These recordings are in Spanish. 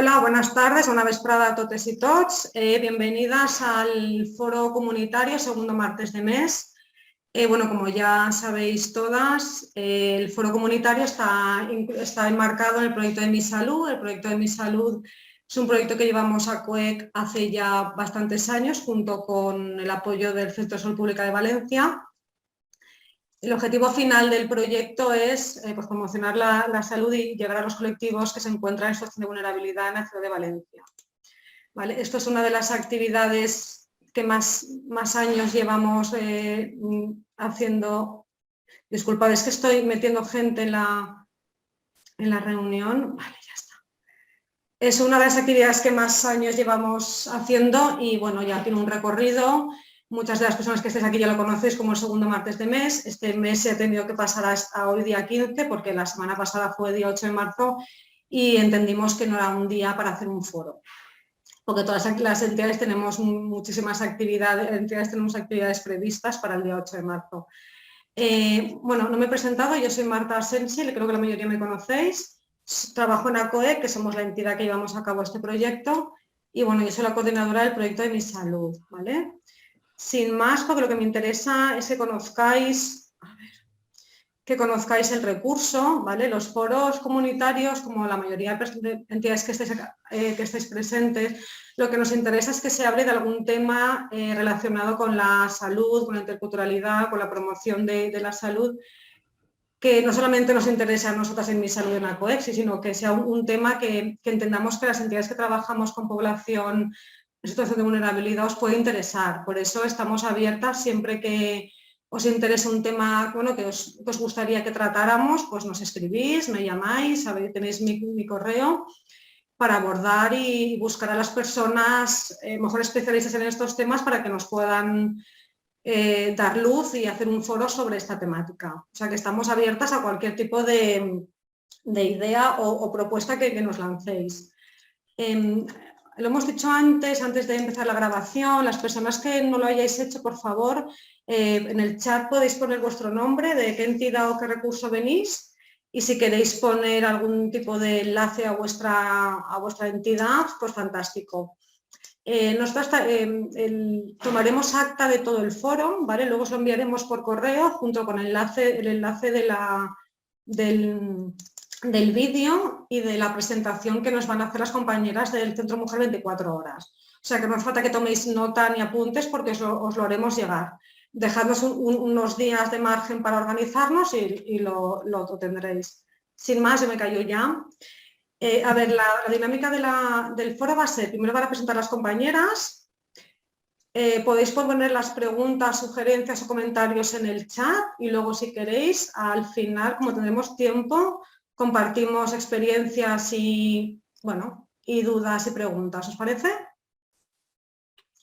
Hola, buenas tardes, una vesprada a totes y tots. Bienvenidas al foro comunitario, segundo martes de mes. Bueno, como ya sabéis todas, el foro comunitario está enmarcado en el proyecto de Mi Salud. El proyecto de Mi Salud es un proyecto que llevamos a COEC hace ya bastantes años, junto con el apoyo del Centro de Salud Pública de Valencia. El objetivo final del proyecto es pues, promocionar la salud y llegar a los colectivos que se encuentran en situación de vulnerabilidad en la ciudad de Valencia. ¿Vale? Esto es una de las actividades que más años llevamos haciendo. Disculpad, es que estoy metiendo gente en la reunión. Vale, ya está. Es una de las actividades que más años llevamos haciendo y bueno, ya tiene un recorrido. Muchas de las personas que estéis aquí ya lo conocéis como el segundo martes de mes. Este mes se ha tenido que pasar hasta hoy día 15 porque la semana pasada fue día 8 de marzo y entendimos que no era un día para hacer un foro. Porque todas las entidades tenemos muchísimas actividades previstas para el día 8 de marzo. Bueno, no me he presentado, yo soy Marta Asensi, creo que la mayoría me conocéis. Trabajo en ACOE, que somos la entidad que llevamos a cabo este proyecto. Y bueno, yo soy la coordinadora del proyecto de Mi Salud, ¿vale? Sin más, porque lo que me interesa es que conozcáis el recurso, ¿vale? Los foros comunitarios, como la mayoría de entidades que estéis presentes, lo que nos interesa es que se hable de algún tema relacionado con la salud, con la interculturalidad, con la promoción de la salud, que no solamente nos interesa a nosotras en Mi Salud en ACOEXI, sino que sea un tema que entendamos que las entidades que trabajamos con población en situación de vulnerabilidad os puede interesar. Por eso estamos abiertas siempre que os interese un tema que os gustaría que tratáramos, pues nos escribís, me llamáis, tenéis mi correo para abordar y buscar a las personas mejor especialistas en estos temas para que nos puedan dar luz y hacer un foro sobre esta temática. O sea que estamos abiertas a cualquier tipo de idea o propuesta que nos lancéis. Lo hemos dicho antes de empezar la grabación, las personas que no lo hayáis hecho, por favor, en el chat podéis poner vuestro nombre, de qué entidad o qué recurso venís, y si queréis poner algún tipo de enlace a vuestra entidad, pues fantástico. Nosotros tomaremos acta de todo el foro, ¿vale? Luego os lo enviaremos por correo junto con el enlace del vídeo y de la presentación que nos van a hacer las compañeras del Centro Mujer 24 Horas. O sea que no hace falta que toméis nota ni apuntes porque os lo haremos llegar. Dejadnos unos días de margen para organizarnos y lo tendréis. Sin más, yo me callo ya. A ver, la dinámica del foro va a ser, primero van a presentar las compañeras, podéis poner las preguntas, sugerencias o comentarios en el chat y luego si queréis, al final, como tendremos tiempo, compartimos experiencias y dudas y preguntas. ¿Os parece?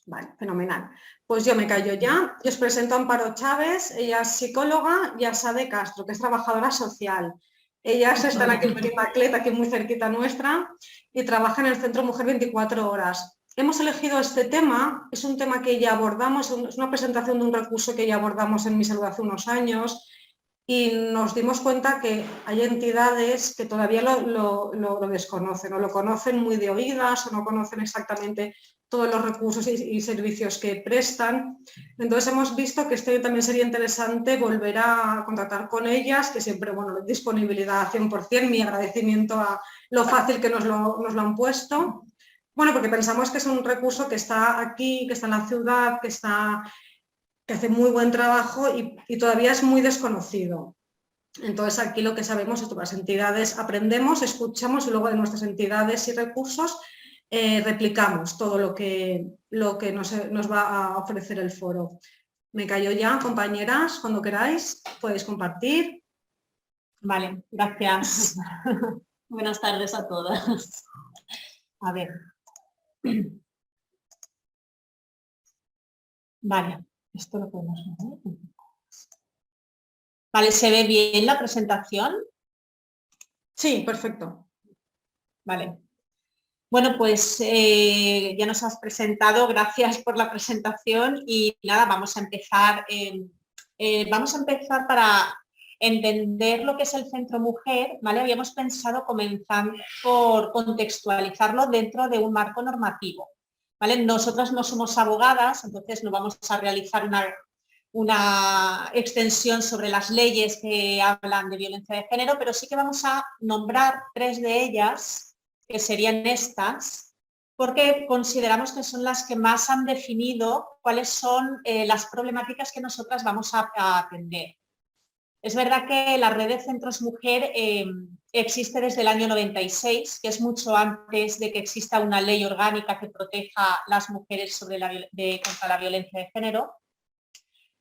Vale, fenomenal. Pues yo me callo ya y os presento a Amparo Chávez. Ella es psicóloga, y a Sade Castro, que es trabajadora social. Ellas están aquí en Benimaclet, aquí muy cerquita nuestra, y trabajan en el Centro Mujer 24 Horas. Hemos elegido este tema, es un tema que ya abordamos, es una presentación de un recurso que ya abordamos en Mi Salud hace unos años, y nos dimos cuenta que hay entidades que todavía lo desconocen, o lo conocen muy de oídas, o no conocen exactamente todos los recursos y servicios que prestan. Entonces hemos visto que este también sería interesante volver a contactar con ellas, que siempre, disponibilidad 100%, mi agradecimiento a lo fácil que nos lo han puesto. Bueno, porque pensamos que es un recurso que está aquí, que está en la ciudad, que hace muy buen trabajo y todavía es muy desconocido. Entonces aquí lo que sabemos es que las entidades aprendemos, escuchamos y luego de nuestras entidades y recursos replicamos todo lo que nos va a ofrecer el foro. Me callo ya, compañeras, cuando queráis podéis compartir. Vale, gracias. Buenas tardes a todas. A ver. Vale, esto lo podemos ver. Vale, ¿se ve bien la presentación? Sí, perfecto. Vale. Bueno, pues ya nos has presentado, gracias por la presentación y nada, vamos a empezar para entender lo que es el Centro Mujer, ¿vale? Habíamos pensado comenzar por contextualizarlo dentro de un marco normativo, ¿vale? Nosotras no somos abogadas, entonces no vamos a realizar una extensión sobre las leyes que hablan de violencia de género, pero sí que vamos a nombrar 3 de ellas, que serían estas, porque consideramos que son las que más han definido cuáles son las problemáticas que nosotras vamos a atender. Es verdad que la red de centros mujer existe desde el año 96, que es mucho antes de que exista una ley orgánica que proteja a las mujeres contra la violencia de género.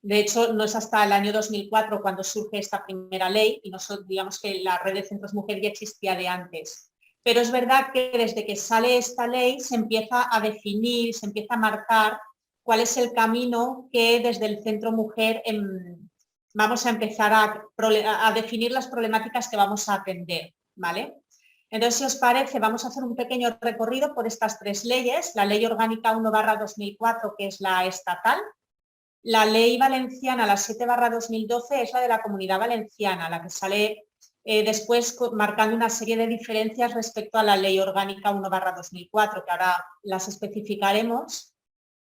De hecho, no es hasta el año 2004 cuando surge esta primera ley y nosotros digamos que la red de centros mujer ya existía de antes. Pero es verdad que desde que sale esta ley se empieza a definir, se empieza a marcar cuál es el camino que desde el centro mujer vamos a empezar a definir las problemáticas que vamos a atender, ¿vale? Entonces, si os parece, vamos a hacer un pequeño recorrido por estas 3 leyes, la Ley Orgánica 1/2004, que es la estatal, la Ley Valenciana, la 7/2012, es la de la Comunidad Valenciana, la que sale después marcando una serie de diferencias respecto a la Ley Orgánica 1/2004, que ahora las especificaremos,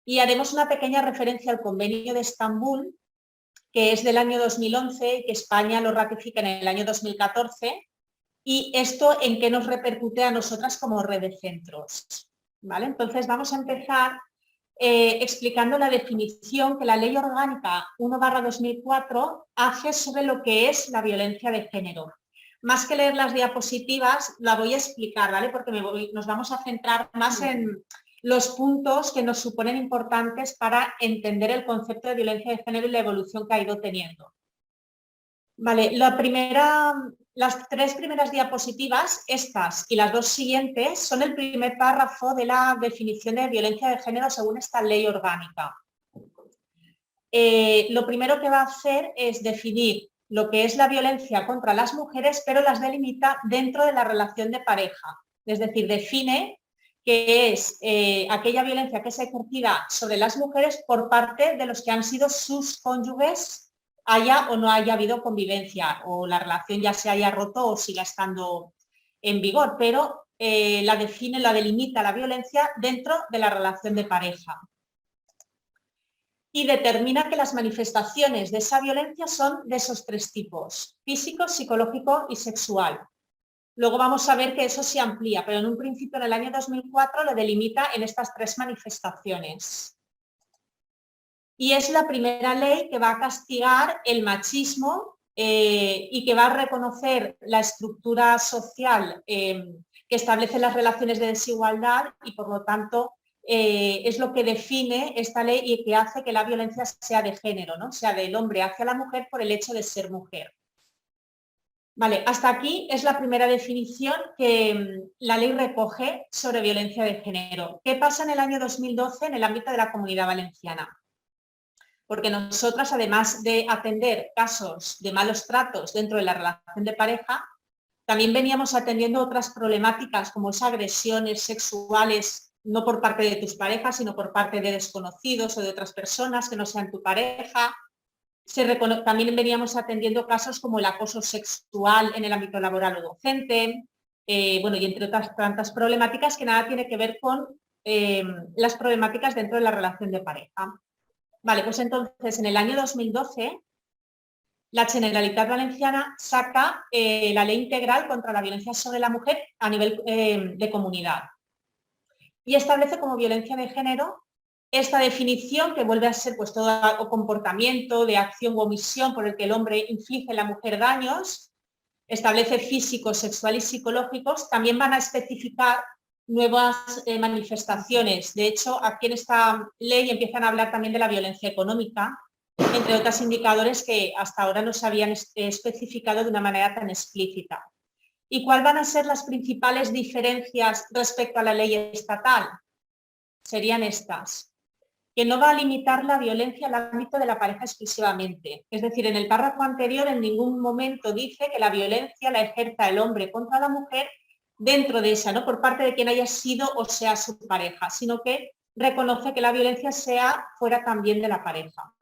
y haremos una pequeña referencia al Convenio de Estambul, que es del año 2011 y que España lo ratifica en el año 2014, y esto en qué nos repercute a nosotras como red de centros, ¿vale? Entonces vamos a empezar explicando la definición que la Ley Orgánica 1/2004 hace sobre lo que es la violencia de género. Más que leer las diapositivas, la voy a explicar, ¿vale? Porque nos vamos a centrar más en los puntos que nos suponen importantes para entender el concepto de violencia de género y la evolución que ha ido teniendo. Vale, las 3 primeras diapositivas, estas y las 2 siguientes, son el primer párrafo de la definición de violencia de género según esta ley orgánica. Lo primero que va a hacer es definir lo que es la violencia contra las mujeres, pero las delimita dentro de la relación de pareja. Es decir, define que es aquella violencia que es ejercida sobre las mujeres por parte de los que han sido sus cónyuges, haya o no haya habido convivencia, o la relación ya se haya roto o siga estando en vigor, pero la define, la delimita la violencia dentro de la relación de pareja. Y determina que las manifestaciones de esa violencia son de esos 3 tipos: físico, psicológico y sexual. Luego vamos a ver que eso se amplía, pero en un principio, en el año 2004, lo delimita en estas 3 manifestaciones. Y es la primera ley que va a castigar el machismo y que va a reconocer la estructura social que establece las relaciones de desigualdad y, por lo tanto, es lo que define esta ley y que hace que la violencia sea de género, ¿no? Sea del hombre hacia la mujer por el hecho de ser mujer. Vale, hasta aquí es la primera definición que la ley recoge sobre violencia de género. ¿Qué pasa en el año 2012 en el ámbito de la Comunidad Valenciana? Porque nosotras, además de atender casos de malos tratos dentro de la relación de pareja, también veníamos atendiendo otras problemáticas como esas agresiones sexuales, no por parte de tus parejas, sino por parte de desconocidos o de otras personas que no sean tu pareja. También veníamos atendiendo casos como el acoso sexual en el ámbito laboral o docente, bueno, y entre otras tantas problemáticas que nada tiene que ver con las problemáticas dentro de la relación de pareja. Vale, pues entonces en el año 2012 la Generalitat Valenciana saca la Ley Integral contra la Violencia sobre la Mujer a nivel de comunidad y establece como violencia de género esta definición, que vuelve a ser pues todo comportamiento de acción u omisión por el que el hombre inflige a la mujer daños, establece físicos, sexuales y psicológicos. También van a especificar nuevas manifestaciones. De hecho, aquí en esta ley empiezan a hablar también de la violencia económica, entre otros indicadores que hasta ahora no se habían especificado de una manera tan explícita. ¿Y cuáles van a ser las principales diferencias respecto a la ley estatal? Serían estas: que no va a limitar la violencia al ámbito de la pareja exclusivamente. Es decir, en el párrafo anterior en ningún momento dice que la violencia la ejerza el hombre contra la mujer dentro de esa, ¿no? Por parte de quien haya sido o sea su pareja, sino que reconoce que la violencia sea fuera también de la pareja.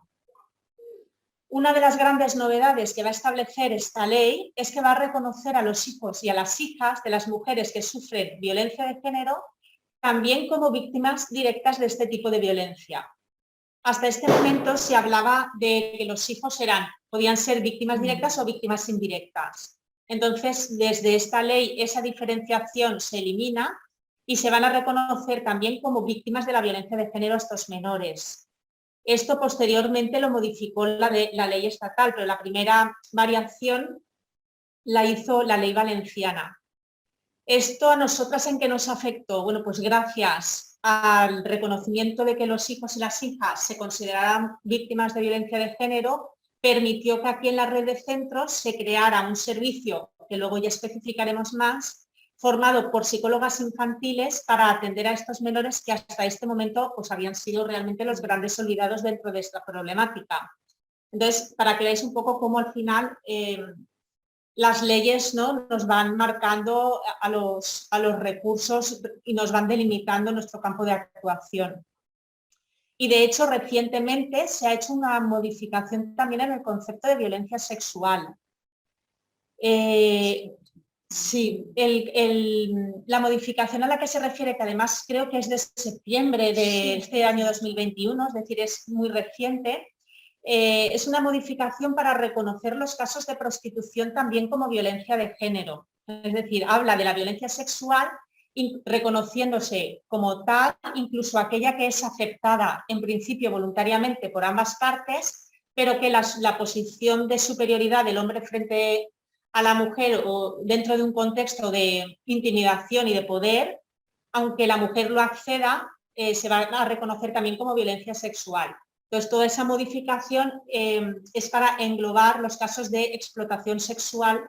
una de las grandes novedades que va a establecer esta ley es que va a reconocer a los hijos y a las hijas de las mujeres que sufren violencia de género también como víctimas directas de este tipo de violencia. Hasta este momento se hablaba de que los hijos podían ser víctimas directas o víctimas indirectas. Entonces, desde esta ley, esa diferenciación se elimina y se van a reconocer también como víctimas de la violencia de género a estos menores. Esto posteriormente lo modificó la ley estatal, pero la primera variación la hizo la ley valenciana. ¿Esto a nosotras en qué nos afectó? Bueno, pues gracias al reconocimiento de que los hijos y las hijas se consideraran víctimas de violencia de género, permitió que aquí en la red de centros se creara un servicio, que luego ya especificaremos más, formado por psicólogas infantiles para atender a estos menores que hasta este momento pues, habían sido realmente los grandes olvidados dentro de esta problemática. Entonces, para que veáis un poco cómo al final las leyes, ¿no?, nos van marcando a los recursos y nos van delimitando nuestro campo de actuación. Y de hecho, recientemente se ha hecho una modificación también en el concepto de violencia sexual. Sí, la modificación a la que se refiere, que además creo que es de septiembre de este año 2021, es decir, es muy reciente, es una modificación para reconocer los casos de prostitución también como violencia de género. Es decir, habla de la violencia sexual reconociéndose como tal, incluso aquella que es aceptada en principio voluntariamente por ambas partes, pero que la posición de superioridad del hombre frente a la mujer o dentro de un contexto de intimidación y de poder, aunque la mujer lo acceda, se va a reconocer también como violencia sexual. Entonces, toda esa modificación es para englobar los casos de explotación sexual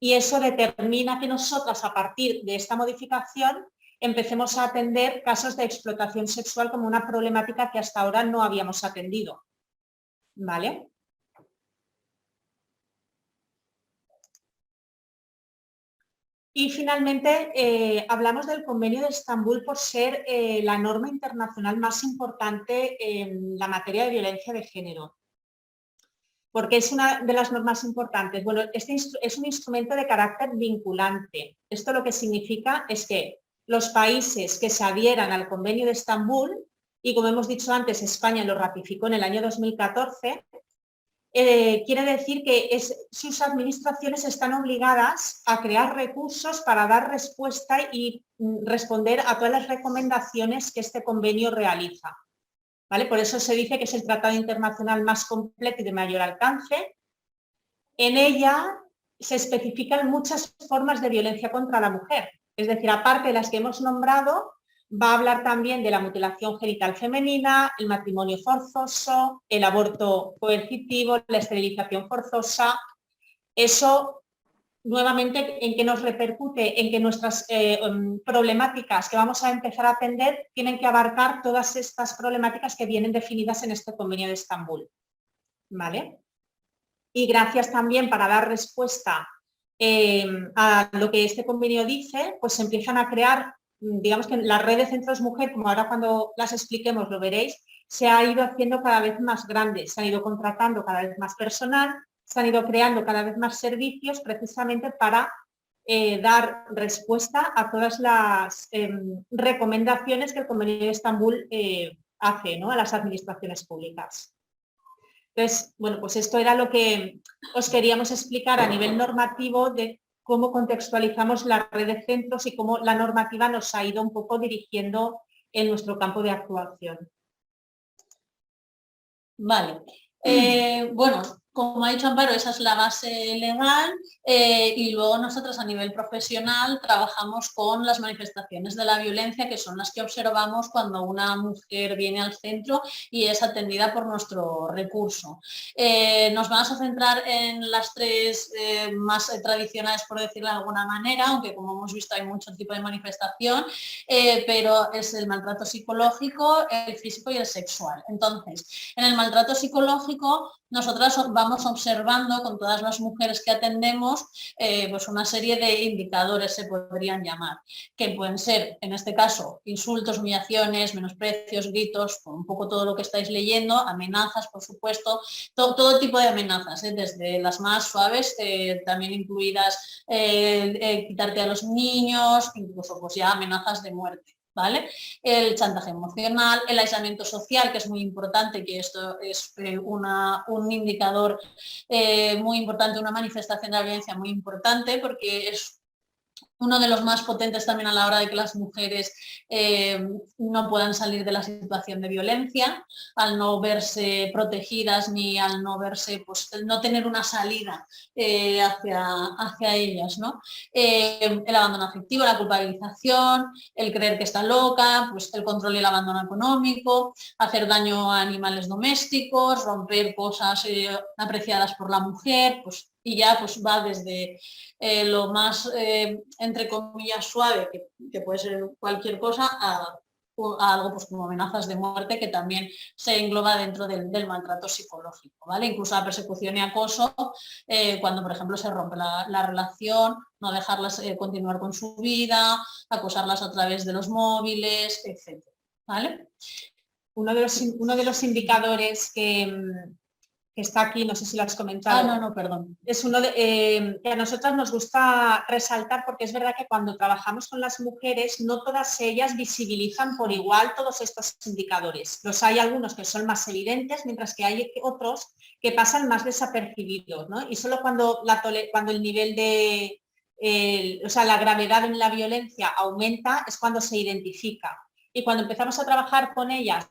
y eso determina que nosotras, a partir de esta modificación, empecemos a atender casos de explotación sexual como una problemática que hasta ahora no habíamos atendido. ¿Vale? Y finalmente hablamos del Convenio de Estambul por ser la norma internacional más importante en la materia de violencia de género. Porque es una de las normas importantes. Bueno, este es un instrumento de carácter vinculante. Esto lo que significa es que los países que se adhieran al Convenio de Estambul, y como hemos dicho antes, España lo ratificó en el año 2014, quiere decir que sus administraciones están obligadas a crear recursos para dar respuesta y responder a todas las recomendaciones que este convenio realiza. ¿Vale? Por eso se dice que es el tratado internacional más completo y de mayor alcance. En ella se especifican muchas formas de violencia contra la mujer. Es decir, aparte de las que hemos nombrado, va a hablar también de la mutilación genital femenina, el matrimonio forzoso, el aborto coercitivo, la esterilización forzosa. Eso, nuevamente, ¿en qué nos repercute? En que nuestras problemáticas que vamos a empezar a atender tienen que abarcar todas estas problemáticas que vienen definidas en este Convenio de Estambul. ¿Vale? Y gracias también para dar respuesta a lo que este convenio dice, pues se empiezan a crear, digamos que la red de centros mujer, como ahora cuando las expliquemos lo veréis, se ha ido haciendo cada vez más grande, se han ido contratando cada vez más personal, se han ido creando cada vez más servicios precisamente para dar respuesta a todas las recomendaciones que el Convenio de Estambul hace, ¿no?, a las administraciones públicas. Entonces, bueno, pues esto era lo que os queríamos explicar a nivel normativo de cómo contextualizamos la red de centros y cómo la normativa nos ha ido un poco dirigiendo en nuestro campo de actuación. Vale. Bueno, como ha dicho Amparo, esa es la base legal y luego nosotros a nivel profesional trabajamos con las manifestaciones de la violencia, que son las que observamos cuando una mujer viene al centro y es atendida por nuestro recurso. Nos vamos a centrar en las tres más tradicionales, por decirlo de alguna manera, aunque como hemos visto hay mucho tipo de manifestación, pero es el maltrato psicológico, el físico y el sexual. Entonces, en el maltrato psicológico nosotras vamos observando con todas las mujeres que atendemos pues una serie de indicadores, se podrían llamar, que pueden ser, en este caso, insultos, humillaciones, menosprecios, gritos, un poco todo lo que estáis leyendo, amenazas, por supuesto, todo tipo de amenazas, desde las más suaves, también incluidas quitarte a los niños, incluso pues ya amenazas de muerte. ¿Vale? El chantaje emocional, el aislamiento social, que es muy importante, que esto es un indicador muy importante, una manifestación de la violencia muy importante, porque es uno de los más potentes también a la hora de que las mujeres no puedan salir de la situación de violencia, al no verse protegidas ni al no verse, pues no tener una salida hacia ellas, ¿no? El abandono afectivo, la culpabilización, el creer que está loca, pues el control y el abandono económico, hacer daño a animales domésticos, romper cosas apreciadas por la mujer, pues, y ya pues va desde lo más, entre comillas, suave, que puede ser cualquier cosa, a algo pues como amenazas de muerte, que también se engloba dentro del maltrato psicológico, ¿vale? Incluso la persecución y acoso, cuando por ejemplo se rompe la relación, no dejarlas continuar con su vida, acosarlas a través de los móviles, etc. ¿Vale? Uno de los indicadores que está aquí, no sé si lo has comentado. No, perdón. Es uno que a nosotras nos gusta resaltar, porque es verdad que cuando trabajamos con las mujeres, no todas ellas visibilizan por igual todos estos indicadores. Hay algunos que son más evidentes, mientras que hay otros que pasan más desapercibidos, ¿no? Y solo cuando el nivel de, la gravedad en la violencia aumenta es cuando se identifica. Y cuando empezamos a trabajar con ellas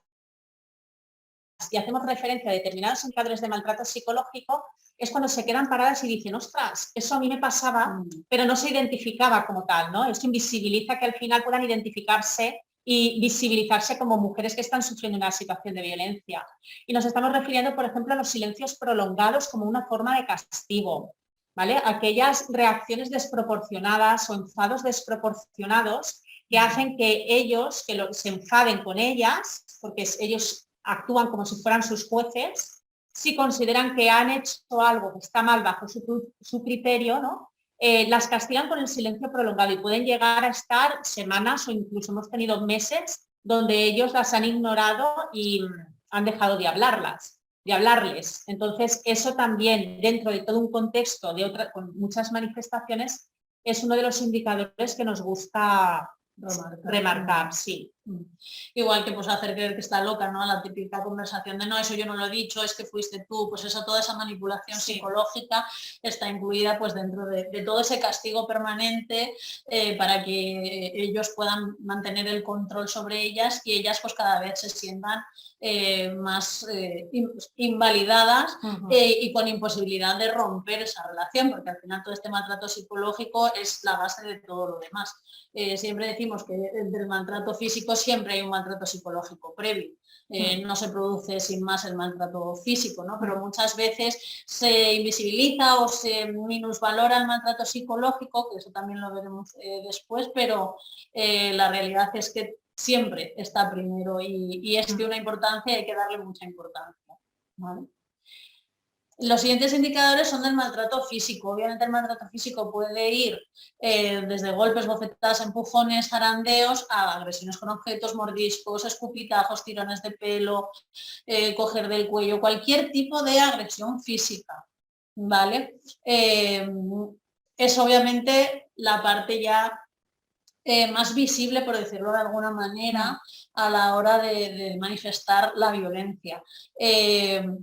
y hacemos referencia a determinados indicadores de maltrato psicológico, es cuando se quedan paradas y dicen, ostras, eso a mí me pasaba, pero no se identificaba como tal, ¿no? Esto invisibiliza que al final puedan identificarse y visibilizarse como mujeres que están sufriendo una situación de violencia. Y nos estamos refiriendo, por ejemplo, a los silencios prolongados como una forma de castigo, ¿vale? Aquellas reacciones desproporcionadas o enfados desproporcionados que hacen que ellos se enfaden con ellas, porque ellos actúan como si fueran sus jueces, si consideran que han hecho algo que está mal bajo su criterio, ¿no? Las castigan con el silencio prolongado y pueden llegar a estar semanas o incluso hemos tenido meses donde ellos las han ignorado y han dejado de hablarles. Entonces, eso también, dentro de todo un contexto con muchas manifestaciones, es uno de los indicadores que nos gusta remarcar, sí. Igual que pues hacer creer que está loca, ¿no? La típica conversación de no, eso yo no lo he dicho, es que fuiste tú, pues eso, toda esa manipulación psicológica está incluida pues dentro de todo ese castigo permanente para que ellos puedan mantener el control sobre ellas y ellas pues cada vez se sientan más invalidadas y con imposibilidad de romper esa relación, porque al final todo este maltrato psicológico es la base de todo lo demás. Siempre decimos que del maltrato físico siempre hay un maltrato psicológico previo. No se produce sin más el maltrato físico, ¿no? Pero muchas veces se invisibiliza o se minusvalora el maltrato psicológico, que eso también lo veremos después, pero la realidad es que siempre está primero y es de una importancia y hay que darle mucha importancia, ¿vale? Los siguientes indicadores son del maltrato físico. Obviamente el maltrato físico puede ir desde golpes, bofetadas, empujones, zarandeos, a agresiones con objetos, mordiscos, escupitajos, tirones de pelo, coger del cuello, cualquier tipo de agresión física, ¿vale? Es obviamente la parte ya más visible, por decirlo de alguna manera, a la hora de manifestar la violencia.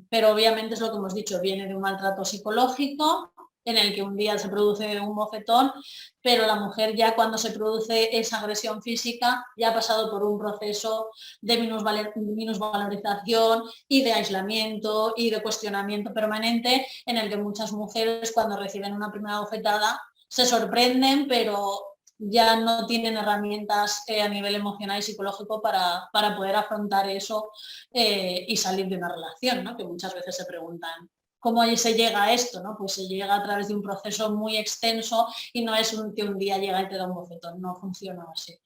Pero obviamente es lo que hemos dicho, viene de un maltrato psicológico, en el que un día se produce un bofetón, pero la mujer ya cuando se produce esa agresión física ya ha pasado por un proceso de minusvalorización y de aislamiento y de cuestionamiento permanente, en el que muchas mujeres cuando reciben una primera bofetada se sorprenden, pero ya no tienen herramientas a nivel emocional y psicológico para poder afrontar eso y salir de una relación, ¿no? Que muchas veces se preguntan cómo se llega a esto, ¿no? Pues se llega a través de un proceso muy extenso y no es que un día llega y te da un bofetón, no funciona así.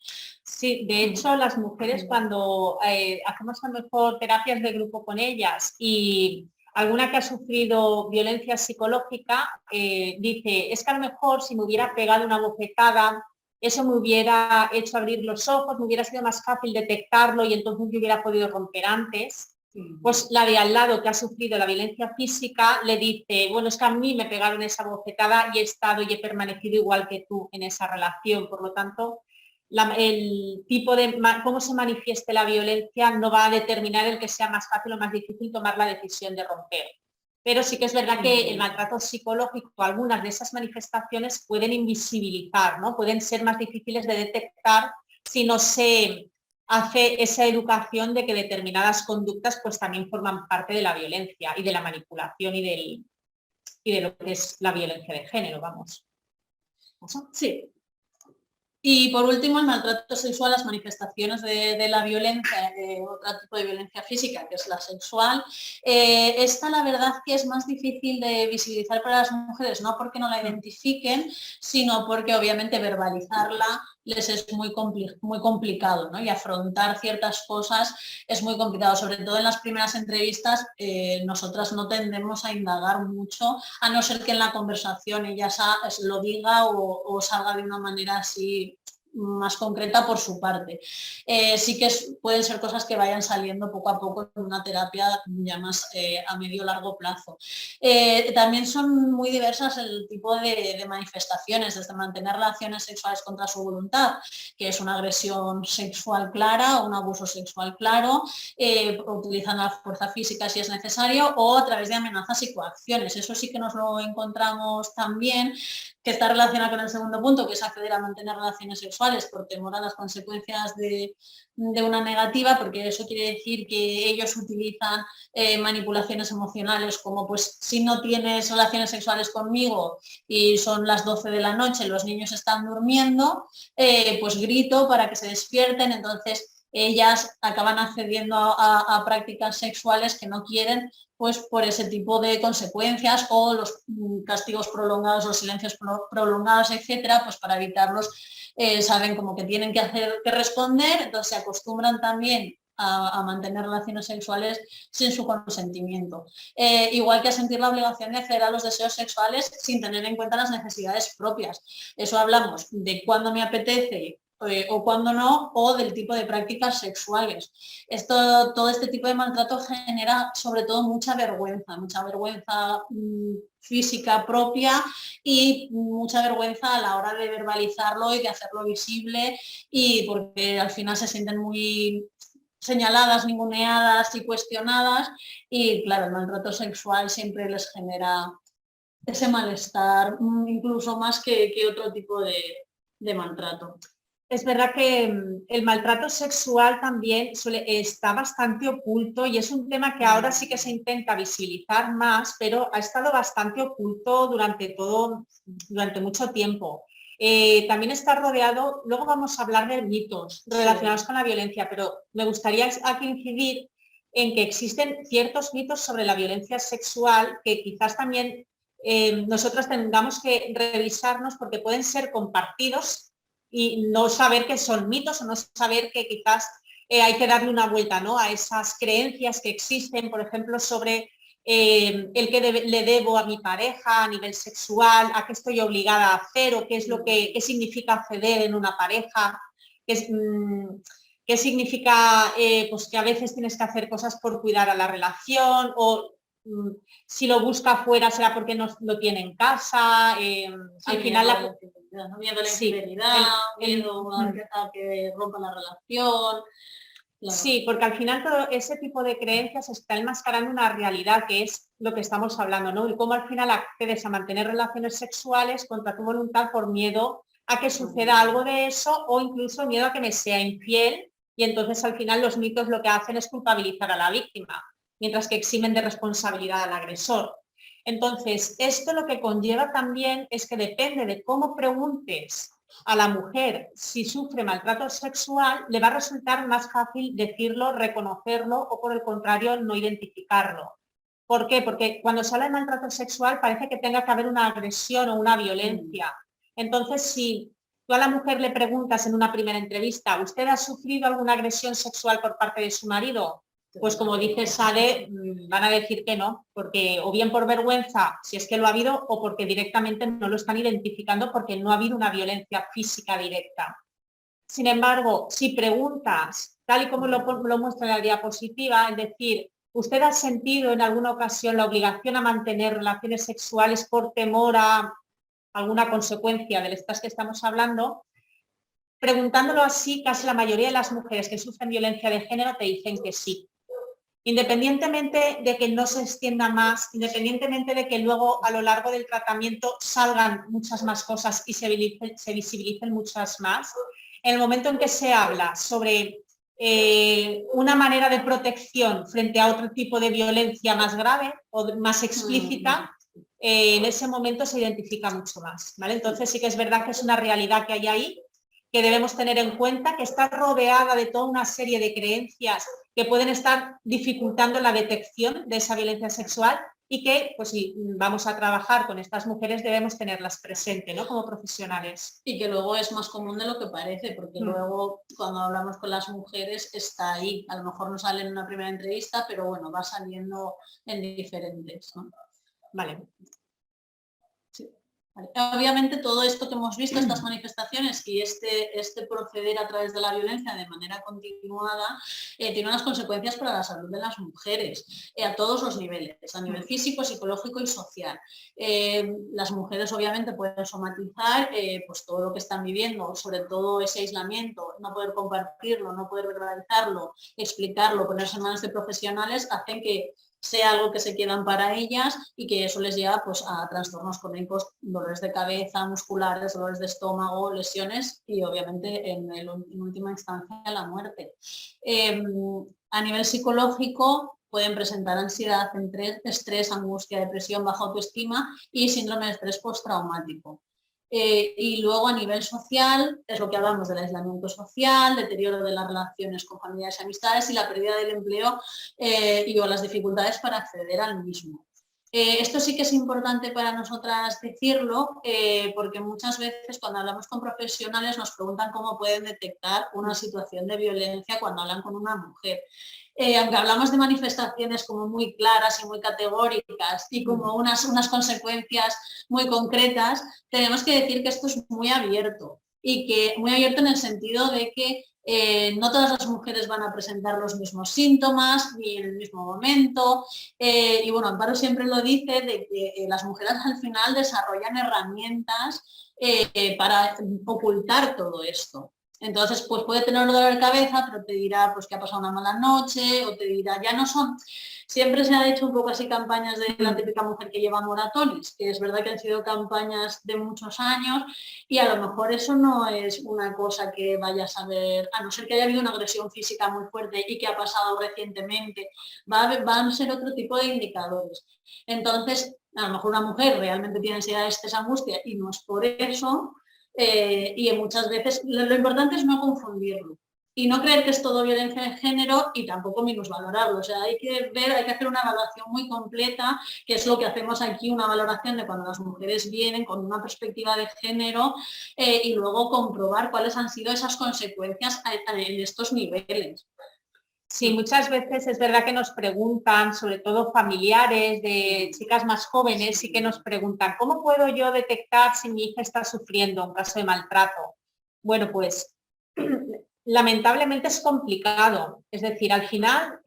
Sí, de hecho las mujeres cuando hacemos a lo mejor terapias de grupo con ellas y alguna que ha sufrido violencia psicológica dice, es que a lo mejor si me hubiera pegado una bofetada, eso me hubiera hecho abrir los ojos, me hubiera sido más fácil detectarlo y entonces yo hubiera podido romper antes. Pues la de al lado que ha sufrido la violencia física le dice, bueno, es que a mí me pegaron esa bofetada y he estado y he permanecido igual que tú en esa relación. Por lo tanto, el tipo de cómo se manifieste la violencia no va a determinar el que sea más fácil o más difícil tomar la decisión de romper. Pero sí que es verdad que el maltrato psicológico, algunas de esas manifestaciones pueden invisibilizar, ¿no? Pueden ser más difíciles de detectar si no se hace esa educación de que determinadas conductas pues también forman parte de la violencia y de la manipulación y de lo que es la violencia de género, vamos. ¿Eso? Sí. Y por último, el maltrato sexual, las manifestaciones de la violencia, otro tipo de violencia física, que es la sexual. Esta la verdad que es más difícil de visibilizar para las mujeres, no porque no la identifiquen, sino porque obviamente verbalizarla les es muy complicado, ¿no? Y afrontar ciertas cosas es muy complicado, sobre todo en las primeras entrevistas. Nosotras no tendemos a indagar mucho, a no ser que en la conversación ella lo diga o salga de una manera así más concreta por su parte. Sí que pueden ser cosas que vayan saliendo poco a poco en una terapia ya más a medio largo plazo. También son muy diversas el tipo de manifestaciones, desde mantener relaciones sexuales contra su voluntad, que es una agresión sexual clara, un abuso sexual claro, utilizando la fuerza física si es necesario, o a través de amenazas y coacciones. Eso sí que nos lo encontramos también, que está relacionado con el segundo punto, que es acceder a mantener relaciones sexuales por temor a las consecuencias de una negativa, porque eso quiere decir que ellos utilizan manipulaciones emocionales como, pues, si no tienes relaciones sexuales conmigo y son las 12 de la noche, los niños están durmiendo, pues grito para que se despierten. Entonces ellas acaban accediendo a prácticas sexuales que no quieren, pues por ese tipo de consecuencias, o los castigos prolongados, los silencios prolongados, etcétera, pues para evitarlos saben como que tienen que responder, entonces se acostumbran también a mantener relaciones sexuales sin su consentimiento. Igual que a sentir la obligación de acceder a los deseos sexuales sin tener en cuenta las necesidades propias. Eso hablamos de cuándo me apetece o cuando no, o del tipo de prácticas sexuales. Todo este tipo de maltrato genera sobre todo mucha vergüenza física propia y mucha vergüenza a la hora de verbalizarlo y de hacerlo visible, y porque al final se sienten muy señaladas, ninguneadas y cuestionadas, y claro, el maltrato sexual siempre les genera ese malestar, incluso más que otro tipo de maltrato. Es verdad que el maltrato sexual también está bastante oculto, y es un tema que ahora sí que se intenta visibilizar más, pero ha estado bastante oculto durante mucho tiempo. También está rodeado, luego vamos a hablar de mitos relacionados con la violencia, pero me gustaría aquí incidir en que existen ciertos mitos sobre la violencia sexual que quizás también nosotros tengamos que revisarnos, porque pueden ser compartidos y no saber que son mitos, o no saber que quizás hay que darle una vuelta, ¿no?, a esas creencias que existen, por ejemplo, sobre el que le debo a mi pareja a nivel sexual, a qué estoy obligada a hacer, o qué significa ceder en una pareja, qué significa pues que a veces tienes que hacer cosas por cuidar a la relación, o si lo busca fuera será porque no lo tiene en casa. Al final miedo a la infidelidad, miedo a que rompa la relación. Claro. Sí, porque al final todo ese tipo de creencias está enmascarando una realidad, que es lo que estamos hablando, ¿no? Y cómo al final accedes a mantener relaciones sexuales contra tu voluntad por miedo a que suceda algo de eso, o incluso miedo a que me sea infiel, y entonces al final los mitos lo que hacen es culpabilizar a la víctima, mientras que eximen de responsabilidad al agresor. Entonces, esto lo que conlleva también es que depende de cómo preguntes a la mujer si sufre maltrato sexual, le va a resultar más fácil decirlo, reconocerlo, o por el contrario no identificarlo. ¿Por qué? Porque cuando se habla de maltrato sexual parece que tenga que haber una agresión o una violencia. Entonces, si tú a la mujer le preguntas en una primera entrevista, ¿usted ha sufrido alguna agresión sexual por parte de su marido? pues como dice Sade, van a decir que no, porque o bien por vergüenza, si es que lo ha habido, o porque directamente no lo están identificando porque no ha habido una violencia física directa. Sin embargo, si preguntas, tal y como lo muestra en la diapositiva, es decir, ¿usted ha sentido en alguna ocasión la obligación a mantener relaciones sexuales por temor a alguna consecuencia del estrés que estamos hablando? Preguntándolo así, casi la mayoría de las mujeres que sufren violencia de género te dicen que sí. Independientemente de que no se extienda más, independientemente de que luego a lo largo del tratamiento salgan muchas más cosas y se visibilicen muchas más, en el momento en que se habla sobre una manera de protección frente a otro tipo de violencia más grave o más explícita, en ese momento se identifica mucho más, ¿vale? Entonces sí que es verdad que es una realidad que hay ahí, que debemos tener en cuenta, que está rodeada de toda una serie de creencias que pueden estar dificultando la detección de esa violencia sexual y que, pues si vamos a trabajar con estas mujeres, debemos tenerlas presentes, ¿no? Como profesionales. Y que luego es más común de lo que parece, porque luego cuando hablamos con las mujeres está ahí. A lo mejor no sale en una primera entrevista, pero bueno, va saliendo en diferentes, ¿no? Vale. Obviamente todo esto que hemos visto, estas manifestaciones y este proceder a través de la violencia de manera continuada, tiene unas consecuencias para la salud de las mujeres, a todos los niveles, a nivel físico, psicológico y social. Las mujeres obviamente pueden somatizar pues todo lo que están viviendo, sobre todo ese aislamiento, no poder compartirlo, no poder verbalizarlo, explicarlo, ponerse en manos de profesionales, hacen que sea algo que se quedan para ellas y que eso les lleva pues, a trastornos crónicos, dolores de cabeza, musculares, dolores de estómago, lesiones y obviamente en última instancia la muerte. A nivel psicológico pueden presentar ansiedad, estrés, angustia, depresión, baja autoestima y síndrome de estrés postraumático. Y luego a nivel social, es lo que hablamos del aislamiento social, deterioro de las relaciones con familiares y amistades y la pérdida del empleo y o las dificultades para acceder al mismo. Esto sí que es importante para nosotras decirlo, porque muchas veces cuando hablamos con profesionales nos preguntan cómo pueden detectar una situación de violencia cuando hablan con una mujer. Aunque hablamos de manifestaciones como muy claras y muy categóricas y como unas consecuencias muy concretas, tenemos que decir que esto es muy abierto y que muy abierto en el sentido de que no todas las mujeres van a presentar los mismos síntomas ni en el mismo momento y bueno, Amparo siempre lo dice de que las mujeres al final desarrollan herramientas para ocultar todo esto. Entonces, pues puede tener un dolor de cabeza, pero te dirá pues que ha pasado una mala noche, o te dirá, ya no son... Siempre se ha hecho un poco así campañas de la típica mujer que lleva moratones, que es verdad que han sido campañas de muchos años y a lo mejor eso no es una cosa que vayas a ver, a no ser que haya habido una agresión física muy fuerte y que ha pasado recientemente, van a ser otro tipo de indicadores. Entonces, a lo mejor una mujer realmente tiene ansiedad, estrés, angustia y no es por eso, y muchas veces lo importante es no confundirlo y no creer que es todo violencia de género y tampoco minusvalorarlo. O sea, hay que hacer una evaluación muy completa, que es lo que hacemos aquí, una valoración de cuando las mujeres vienen con una perspectiva de género y luego comprobar cuáles han sido esas consecuencias en estos niveles. Sí, muchas veces es verdad que nos preguntan, sobre todo familiares de chicas más jóvenes, sí que nos preguntan, ¿cómo puedo yo detectar si mi hija está sufriendo un caso de maltrato? Bueno, pues lamentablemente es complicado. Es decir, al final,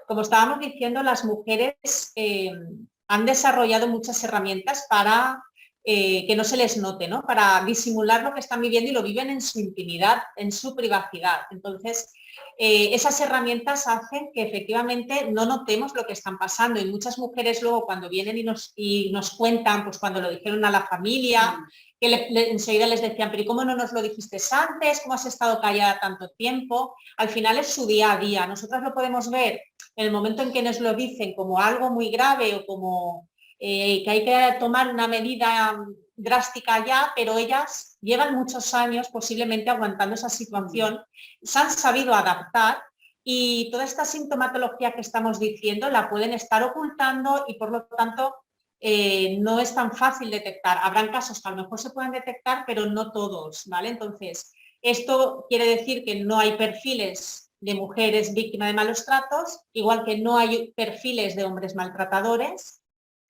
como estábamos diciendo, las mujeres han desarrollado muchas herramientas para que no se les note, ¿no? Para disimular lo que están viviendo y lo viven en su intimidad, en su privacidad. Entonces, esas herramientas hacen que efectivamente no notemos lo que están pasando y muchas mujeres luego cuando vienen y nos cuentan, pues cuando lo dijeron a la familia, que enseguida les decían, pero ¿y cómo no nos lo dijiste antes? ¿Cómo has estado callada tanto tiempo? Al final es su día a día. Nosotras lo podemos ver en el momento en que nos lo dicen como algo muy grave o como que hay que tomar una medida drástica ya, pero ellas llevan muchos años posiblemente aguantando esa situación, se han sabido adaptar y toda esta sintomatología que estamos diciendo la pueden estar ocultando y por lo tanto no es tan fácil detectar. Habrán casos que a lo mejor se pueden detectar, pero no todos, ¿vale? Entonces, esto quiere decir que no hay perfiles de mujeres víctimas de malos tratos, igual que no hay perfiles de hombres maltratadores,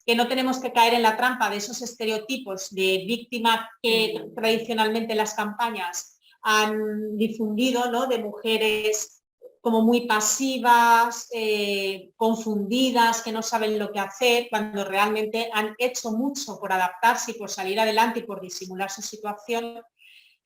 que no tenemos que caer en la trampa de esos estereotipos de víctima que tradicionalmente las campañas han difundido, ¿no? De mujeres como muy pasivas, confundidas, que no saben lo que hacer, cuando realmente han hecho mucho por adaptarse y por salir adelante y por disimular su situación,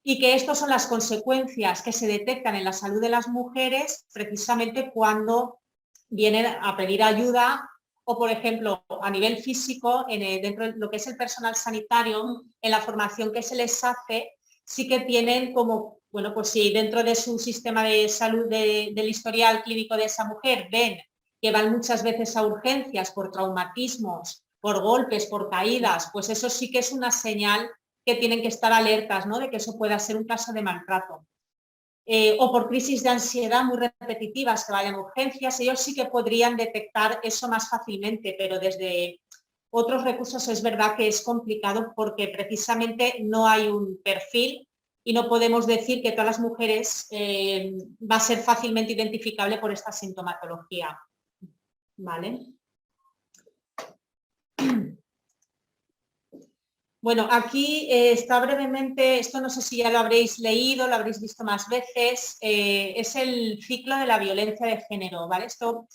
y que estas son las consecuencias que se detectan en la salud de las mujeres precisamente cuando vienen a pedir ayuda o, por ejemplo, a nivel físico, dentro de lo que es el personal sanitario, en la formación que se les hace, sí que tienen como, bueno, pues si dentro de su sistema de salud del historial clínico de esa mujer ven que van muchas veces a urgencias por traumatismos, por golpes, por caídas, pues eso sí que es una señal que tienen que estar alertas, ¿no? De que eso pueda ser un caso de maltrato. O por crisis de ansiedad muy repetitivas que vayan a urgencias, ellos sí que podrían detectar eso más fácilmente, pero desde otros recursos es verdad que es complicado porque precisamente no hay un perfil y no podemos decir que todas las mujeres va a ser fácilmente identificable por esta sintomatología. ¿Vale? Bueno, aquí está brevemente, esto no sé si ya lo habréis leído, lo habréis visto más veces, es el ciclo de la violencia de género, ¿vale? Esto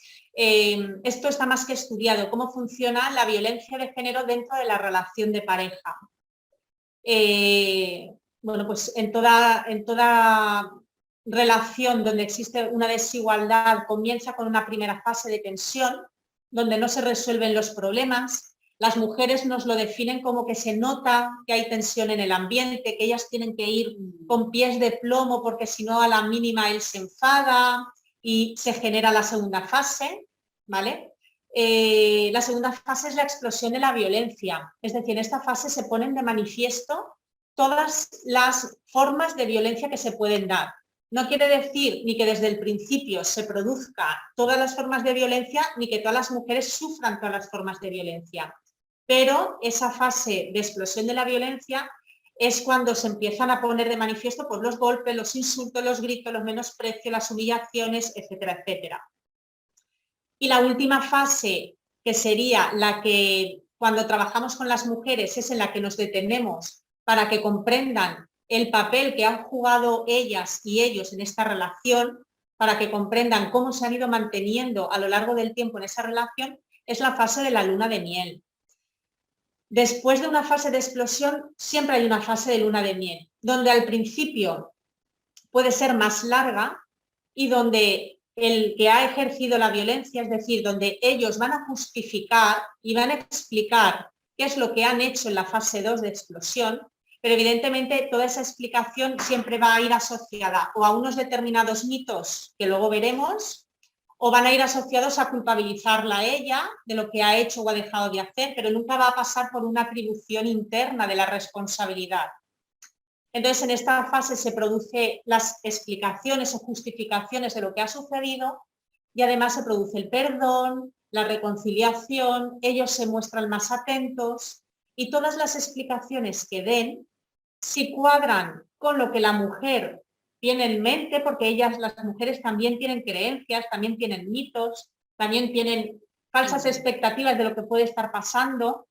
está más que estudiado, cómo funciona la violencia de género dentro de la relación de pareja. Bueno, pues en toda relación donde existe una desigualdad comienza con una primera fase de tensión, donde no se resuelven los problemas. Las mujeres nos lo definen como que se nota que hay tensión en el ambiente, que ellas tienen que ir con pies de plomo porque si no a la mínima él se enfada y se genera la segunda fase, ¿vale? La segunda fase es la explosión de la violencia, es decir, en esta fase se ponen de manifiesto todas las formas de violencia que se pueden dar. No quiere decir ni que desde el principio se produzca todas las formas de violencia, ni que todas las mujeres sufran todas las formas de violencia. Pero esa fase de explosión de la violencia es cuando se empiezan a poner de manifiesto pues, los golpes, los insultos, los gritos, los menosprecios, las humillaciones, etcétera, etcétera. Y la última fase, que sería la que cuando trabajamos con las mujeres es en la que nos detenemos para que comprendan el papel que han jugado ellas y ellos en esta relación, para que comprendan cómo se han ido manteniendo a lo largo del tiempo en esa relación, es la fase de la luna de miel. Después de una fase de explosión, siempre hay una fase de luna de miel, donde al principio puede ser más larga y donde el que ha ejercido la violencia, es decir, donde ellos van a justificar y van a explicar qué es lo que han hecho en la fase 2 de explosión, pero evidentemente toda esa explicación siempre va a ir asociada o a unos determinados mitos que luego veremos, o van a ir asociados a culpabilizarla a ella de lo que ha hecho o ha dejado de hacer, pero nunca va a pasar por una atribución interna de la responsabilidad. Entonces, en esta fase se producen las explicaciones o justificaciones de lo que ha sucedido y además se produce el perdón, la reconciliación, ellos se muestran más atentos y todas las explicaciones que den, si cuadran con lo que la mujer tiene en mente, porque ellas, las mujeres, también tienen creencias, también tienen mitos, también tienen falsas expectativas de lo que puede estar pasando.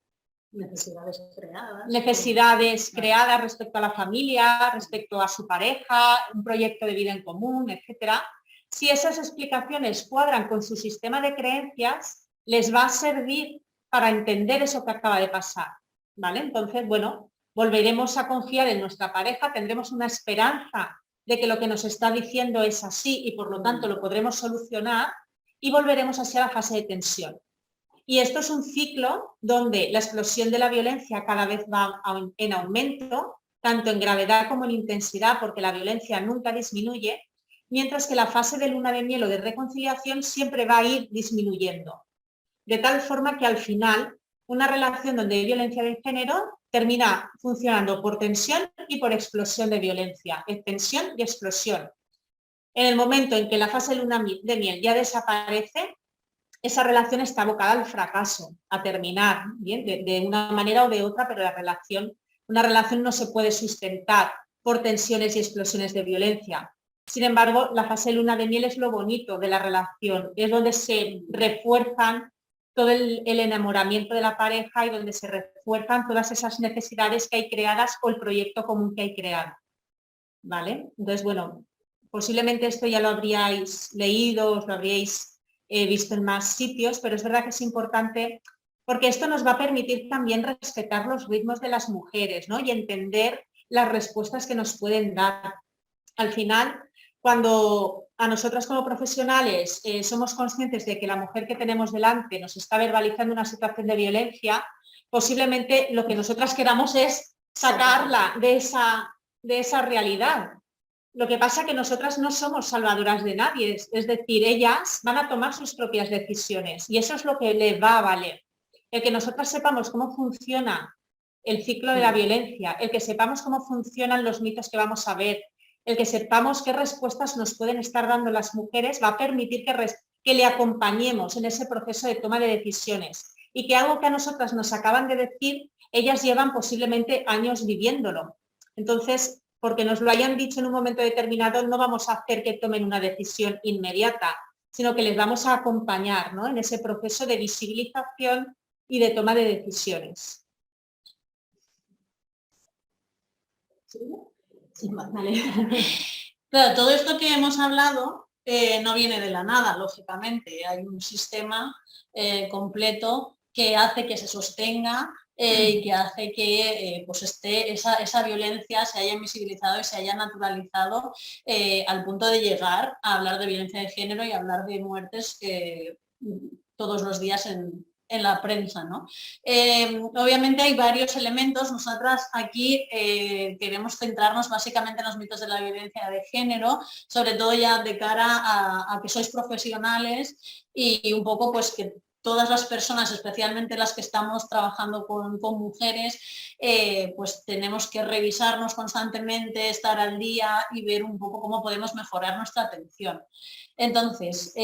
Necesidades creadas respecto a la familia, respecto a su pareja, un proyecto de vida en común, etcétera. Si esas explicaciones cuadran con su sistema de creencias, les va a servir para entender eso que acaba de pasar, ¿vale? Entonces, bueno, volveremos a confiar en nuestra pareja, tendremos una esperanza de que lo que nos está diciendo es así y por lo tanto lo podremos solucionar y volveremos hacia la fase de tensión. Y esto es un ciclo donde la explosión de la violencia cada vez va en aumento, tanto en gravedad como en intensidad, porque la violencia nunca disminuye, mientras que la fase de luna de miel o de reconciliación siempre va a ir disminuyendo. De tal forma que al final una relación donde hay violencia de género termina funcionando por tensión y por explosión de violencia, tensión y explosión. En el momento en que la fase de luna de miel ya desaparece, esa relación está abocada al fracaso, a terminar, ¿bien? De una manera o de otra, pero una relación no se puede sustentar por tensiones y explosiones de violencia. Sin embargo, la fase de luna de miel es lo bonito de la relación, es donde se refuerzan todo el enamoramiento de la pareja y donde se refuerzan todas esas necesidades que hay creadas o el proyecto común que hay creado, ¿vale? Entonces, bueno, posiblemente esto ya lo habríais leído, os lo habríais visto en más sitios, pero es verdad que es importante porque esto nos va a permitir también respetar los ritmos de las mujeres, ¿no? Y entender las respuestas que nos pueden dar. Al final, cuando a nosotras como profesionales somos conscientes de que la mujer que tenemos delante nos está verbalizando una situación de violencia, posiblemente lo que nosotras queramos es sacarla de esa realidad. Lo que pasa es que nosotras no somos salvadoras de nadie, es decir, ellas van a tomar sus propias decisiones y eso es lo que les va a valer. El que nosotras sepamos cómo funciona el ciclo de la violencia, el que sepamos cómo funcionan los mitos que vamos a ver, el que sepamos qué respuestas nos pueden estar dando las mujeres va a permitir que le acompañemos en ese proceso de toma de decisiones y que algo que a nosotras nos acaban de decir, ellas llevan posiblemente años viviéndolo. Entonces, porque nos lo hayan dicho en un momento determinado, no vamos a hacer que tomen una decisión inmediata, sino que les vamos a acompañar, ¿no?, en ese proceso de visibilización y de toma de decisiones. Sí, vale. Claro, todo esto que hemos hablado no viene de la nada, lógicamente. Hay un sistema completo que hace que se sostenga y que hace que pues esa violencia se haya invisibilizado y se haya naturalizado al punto de llegar a hablar de violencia de género y hablar de muertes todos los días en la prensa, ¿no? Obviamente hay varios elementos. Nosotras aquí queremos centrarnos básicamente en los mitos de la violencia de género, sobre todo ya de cara a que sois profesionales y un poco pues que todas las personas, especialmente las que estamos trabajando con mujeres, pues tenemos que revisarnos constantemente, estar al día y ver un poco cómo podemos mejorar nuestra atención. Entonces,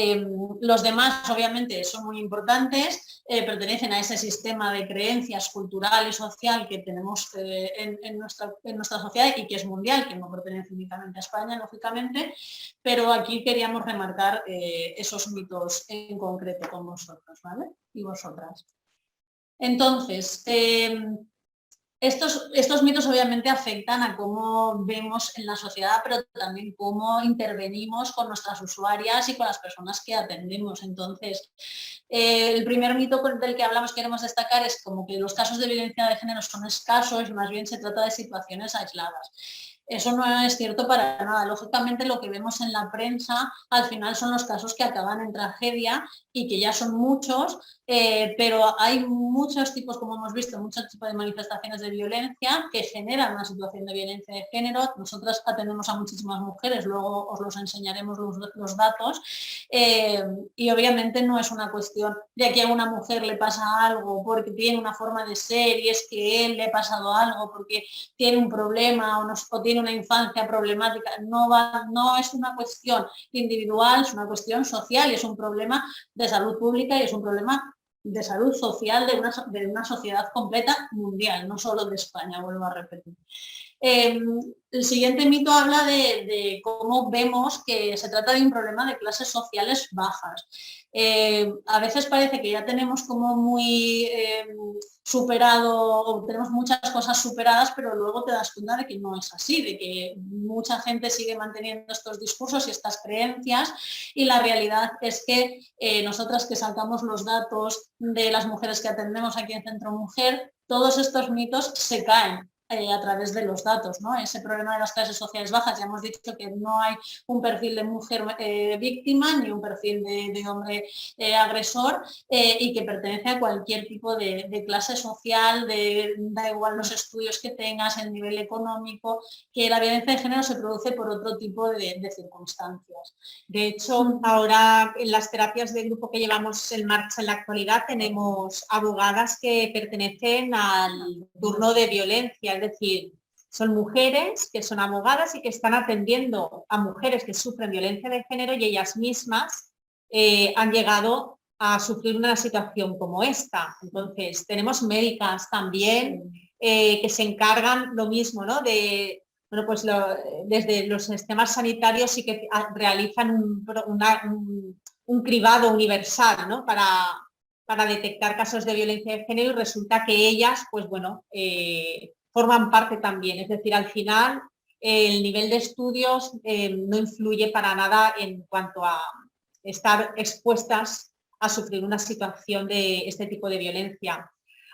los demás obviamente son muy importantes, pertenecen a ese sistema de creencias cultural y social que tenemos en nuestra sociedad y que es mundial, que no pertenece únicamente a España, lógicamente, pero aquí queríamos remarcar esos mitos en concreto con vosotros, ¿vale? Y vosotras. Entonces, estos mitos obviamente afectan a cómo vemos en la sociedad, pero también cómo intervenimos con nuestras usuarias y con las personas que atendemos. Entonces, el primer mito del que hablamos, queremos destacar, es como que los casos de violencia de género son escasos y más bien se trata de situaciones aisladas. Eso no es cierto para nada. Lógicamente lo que vemos en la prensa al final son los casos que acaban en tragedia y que ya son muchos, pero hay muchos tipos, como hemos visto, muchos tipos de manifestaciones de violencia que generan una situación de violencia de género. Nosotras atendemos a muchísimas mujeres, luego os los enseñaremos los datos, y obviamente no es una cuestión de que a una mujer le pasa algo porque tiene una forma de ser y es que él le ha pasado algo porque tiene un problema o tiene una infancia problemática. No es una cuestión individual, es una cuestión social y es un problema de salud pública y es un problema de salud social de una sociedad completa mundial, no solo de España, vuelvo a repetir. El siguiente mito habla de cómo vemos que se trata de un problema de clases sociales bajas. A veces parece que ya tenemos como muy superado o tenemos muchas cosas superadas, pero luego te das cuenta de que no es así, de que mucha gente sigue manteniendo estos discursos y estas creencias, y la realidad es que nosotras que sacamos los datos de las mujeres que atendemos aquí en Centro Mujer, todos estos mitos se caen a través de los datos, ¿no? Ese problema de las clases sociales bajas, ya hemos dicho que no hay un perfil de mujer víctima ni un perfil de hombre agresor, y que pertenece a cualquier tipo de clase social, da igual los estudios que tengas, el nivel económico, que la violencia de género se produce por otro tipo de circunstancias. De hecho, ahora en las terapias de grupo que llevamos en marcha en la actualidad tenemos abogadas que pertenecen al turno de violencia, es decir, son mujeres que son abogadas y que están atendiendo a mujeres que sufren violencia de género y ellas mismas han llegado a sufrir una situación como esta. Entonces, tenemos médicas también que se encargan lo mismo, ¿no? Bueno, pues desde los sistemas sanitarios sí que realizan un cribado universal, ¿no? para detectar casos de violencia de género, y resulta que ellas, pues bueno, forman parte también. Es decir, al final el nivel de estudios no influye para nada en cuanto a estar expuestas a sufrir una situación de este tipo de violencia.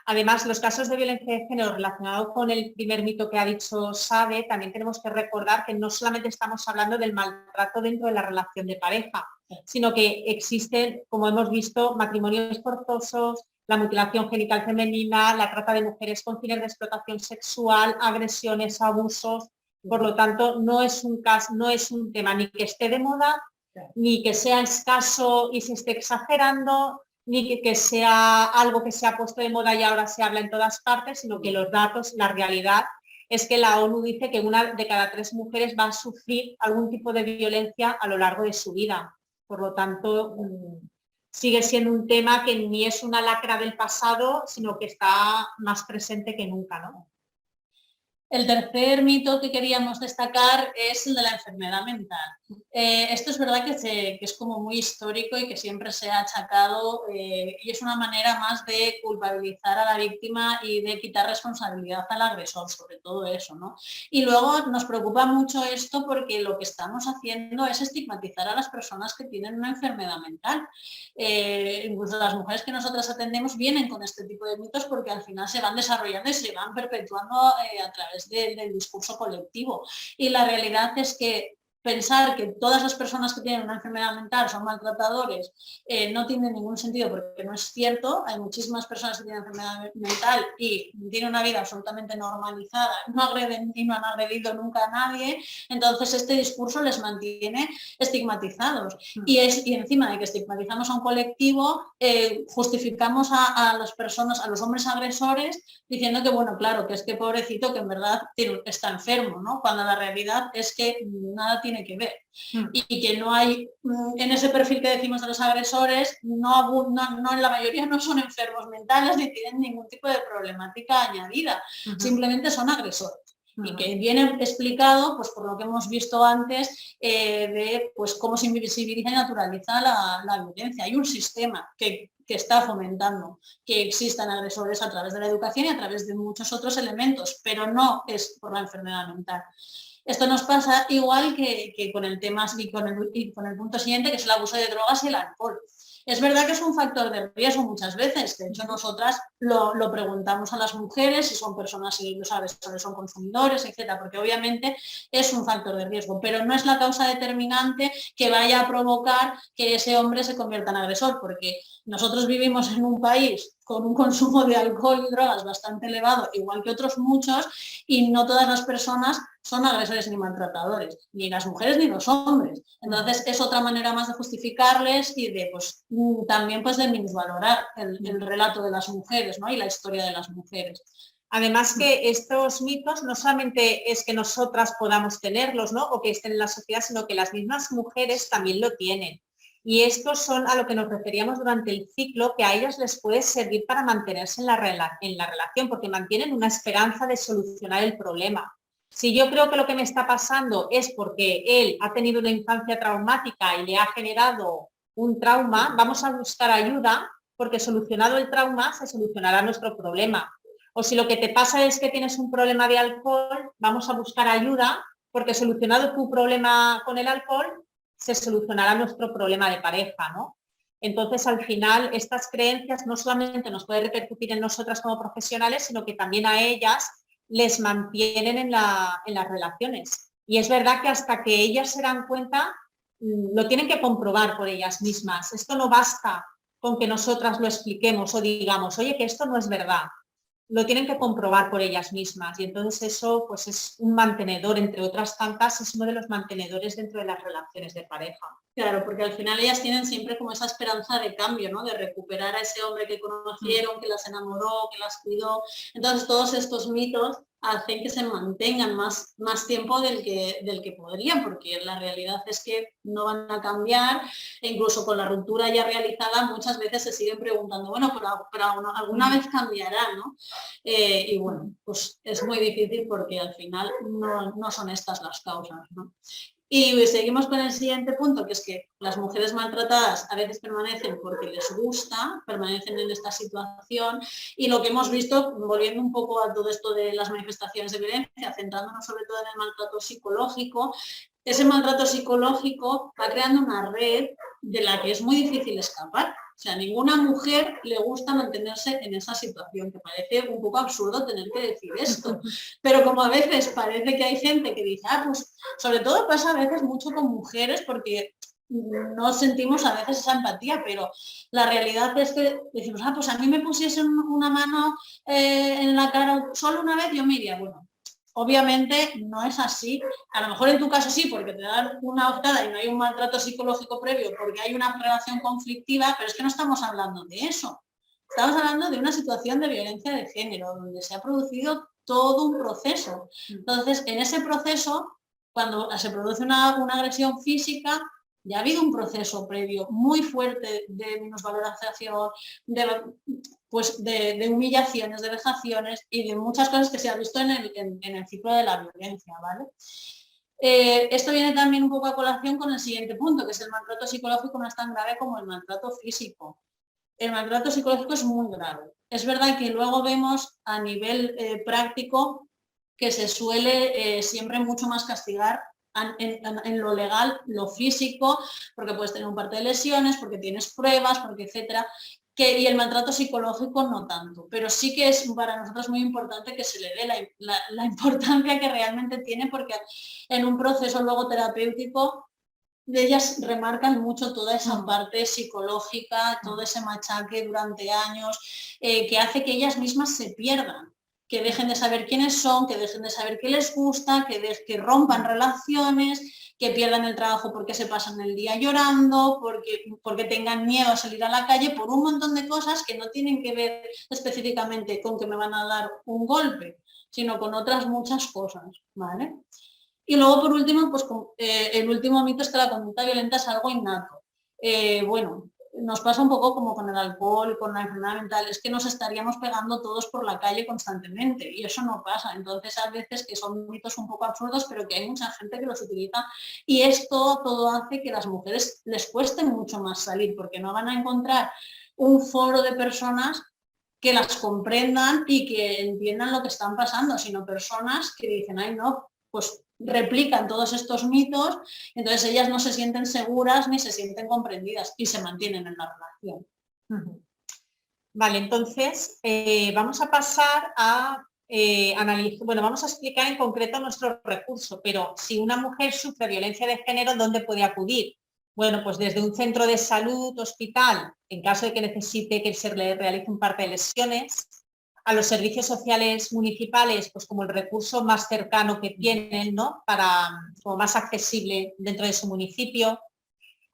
Además, los casos de violencia de género relacionados con el primer mito que ha dicho Sade, también tenemos que recordar que no solamente estamos hablando del maltrato dentro de la relación de pareja, sino que existen, como hemos visto, matrimonios forzosos, la mutilación genital femenina, la trata de mujeres con fines de explotación sexual, agresiones, abusos. Por lo tanto, no es un tema ni que esté de moda, ni que sea escaso y se esté exagerando, ni que sea algo que se ha puesto de moda y ahora se habla en todas partes, sino que los datos, la realidad es que la ONU dice que 1 de cada 3 mujeres va a sufrir algún tipo de violencia a lo largo de su vida. Por lo tanto, sigue siendo un tema que ni es una lacra del pasado, sino que está más presente que nunca, ¿no? El tercer mito que queríamos destacar es el de la enfermedad mental. Esto es verdad que es como muy histórico y que siempre se ha achacado y es una manera más de culpabilizar a la víctima y de quitar responsabilidad al agresor, sobre todo eso, ¿no? Y luego nos preocupa mucho esto porque lo que estamos haciendo es estigmatizar a las personas que tienen una enfermedad mental. Incluso las mujeres que nosotras atendemos vienen con este tipo de mitos porque al final se van desarrollando y se van perpetuando a través del discurso colectivo. Y la realidad es que pensar que todas las personas que tienen una enfermedad mental son maltratadores no tiene ningún sentido, porque no es cierto. Hay muchísimas personas que tienen enfermedad mental y tienen una vida absolutamente normalizada, no agreden y no han agredido nunca a nadie. Entonces este discurso les mantiene estigmatizados y encima de que estigmatizamos a un colectivo, justificamos a las personas, a los hombres agresores, diciendo que bueno, claro, que es que pobrecito, que en verdad está enfermo, ¿no? Cuando la realidad es que nada tiene que ver y que no hay, en ese perfil que decimos de los agresores, no en la mayoría no son enfermos mentales ni tienen ningún tipo de problemática añadida, simplemente son agresores. Y que viene explicado, pues por lo que hemos visto antes, de pues cómo se invisibiliza y naturaliza la violencia. Hay un sistema que está fomentando que existan agresores a través de la educación y a través de muchos otros elementos, pero no es por la enfermedad mental. Esto nos pasa igual que con el tema y con el punto siguiente, que es el abuso de drogas y el alcohol. Es verdad que es un factor de riesgo muchas veces. De hecho, nosotras lo preguntamos a las mujeres si son personas, si los agresores son consumidores, etcétera, porque obviamente es un factor de riesgo, pero no es la causa determinante que vaya a provocar que ese hombre se convierta en agresor, porque nosotros vivimos en un país con un consumo de alcohol y drogas bastante elevado, igual que otros muchos, y no todas las personas son agresores ni maltratadores, ni las mujeres ni los hombres. Entonces es otra manera más de justificarles y de pues también pues de minusvalorar el relato de las mujeres, ¿no? Y la historia de las mujeres. Además que estos mitos no solamente es que nosotras podamos tenerlos, ¿no? O que estén en la sociedad, sino que las mismas mujeres también lo tienen. Y estos son a lo que nos referíamos durante el ciclo, que a ellas les puede servir para mantenerse en la relación, porque mantienen una esperanza de solucionar el problema. Si yo creo que lo que me está pasando es porque él ha tenido una infancia traumática y le ha generado un trauma, vamos a buscar ayuda, porque solucionado el trauma se solucionará nuestro problema. O si lo que te pasa es que tienes un problema de alcohol, vamos a buscar ayuda, porque solucionado tu problema con el alcohol, se solucionará nuestro problema de pareja, ¿no? Entonces, al final, estas creencias no solamente nos pueden repercutir en nosotras como profesionales, sino que también a ellas les mantienen en las relaciones. Y es verdad que hasta que ellas se dan cuenta, lo tienen que comprobar por ellas mismas. Esto no basta con que nosotras lo expliquemos o digamos, oye, que esto no es verdad. Lo tienen que comprobar por ellas mismas y entonces eso pues es un mantenedor, entre otras tantas, es uno de los mantenedores dentro de las relaciones de pareja. Claro, porque al final ellas tienen siempre como esa esperanza de cambio, ¿no? De recuperar a ese hombre que conocieron, que las enamoró, que las cuidó. Entonces todos estos mitos hacen que se mantengan más tiempo del que podrían, porque la realidad es que no van a cambiar, e incluso con la ruptura ya realizada muchas veces se siguen preguntando, bueno, pero alguna vez cambiará, ¿no? Y bueno, pues es muy difícil porque al final no son estas las causas, ¿no? Y seguimos con el siguiente punto, que es que las mujeres maltratadas a veces permanecen porque les gusta, permanecen en esta situación, y lo que hemos visto, volviendo un poco a todo esto de las manifestaciones de violencia, centrándonos sobre todo en el maltrato psicológico, ese maltrato psicológico va creando una red de la que es muy difícil escapar. O sea, a ninguna mujer le gusta mantenerse en esa situación, que parece un poco absurdo tener que decir esto. Pero como a veces parece que hay gente que dice, pues sobre todo pasa a veces mucho con mujeres porque no sentimos a veces esa empatía, pero la realidad es que decimos, pues a mí me pusiesen una mano en la cara solo una vez, yo me iría, bueno, obviamente no es así. A lo mejor en tu caso sí, porque te dan una hostada y no hay un maltrato psicológico previo, porque hay una relación conflictiva, pero es que no estamos hablando de eso. Estamos hablando de una situación de violencia de género, donde se ha producido todo un proceso. Entonces, en ese proceso, cuando se produce una agresión física, ya ha habido un proceso previo muy fuerte de minusvalorización, de humillaciones, de vejaciones y de muchas cosas que se ha visto en el ciclo de la violencia, ¿vale? Esto viene también un poco a colación con el siguiente punto, que es el maltrato psicológico no es tan grave como el maltrato físico. El maltrato psicológico es muy grave. Es verdad que luego vemos a nivel práctico que se suele siempre mucho más castigar en lo legal, lo físico, porque puedes tener un parte de lesiones, porque tienes pruebas, porque etcétera, y el maltrato psicológico no tanto, pero sí que es para nosotros muy importante que se le dé la importancia que realmente tiene, porque en un proceso luego terapéutico ellas remarcan mucho toda esa parte psicológica, todo ese machaque durante años, que hace que ellas mismas se pierdan, que dejen de saber quiénes son, que dejen de saber qué les gusta, que rompan relaciones, que pierdan el trabajo porque se pasan el día llorando, porque tengan miedo a salir a la calle, por un montón de cosas que no tienen que ver específicamente con que me van a dar un golpe, sino con otras muchas cosas, ¿vale? Y luego, por último, pues el último mito es que la conducta violenta es algo innato. Bueno, nos pasa un poco como con el alcohol, con la enfermedad mental, es que nos estaríamos pegando todos por la calle constantemente y eso no pasa. Entonces, a veces que son mitos un poco absurdos, pero que hay mucha gente que los utiliza y esto todo hace que a las mujeres les cueste mucho más salir porque no van a encontrar un foro de personas que las comprendan y que entiendan lo que están pasando, sino personas que dicen, ay no, pues replican todos estos mitos, entonces ellas no se sienten seguras ni se sienten comprendidas y se mantienen en la relación. Vale, entonces vamos a pasar a analizar, bueno, vamos a explicar en concreto nuestro recurso, pero si una mujer sufre violencia de género, ¿dónde puede acudir? Bueno, pues desde un centro de salud, hospital, en caso de que necesite que se le realice un parte de lesiones, a los servicios sociales municipales, pues como el recurso más cercano que tienen, ¿no? Como más accesible dentro de su municipio,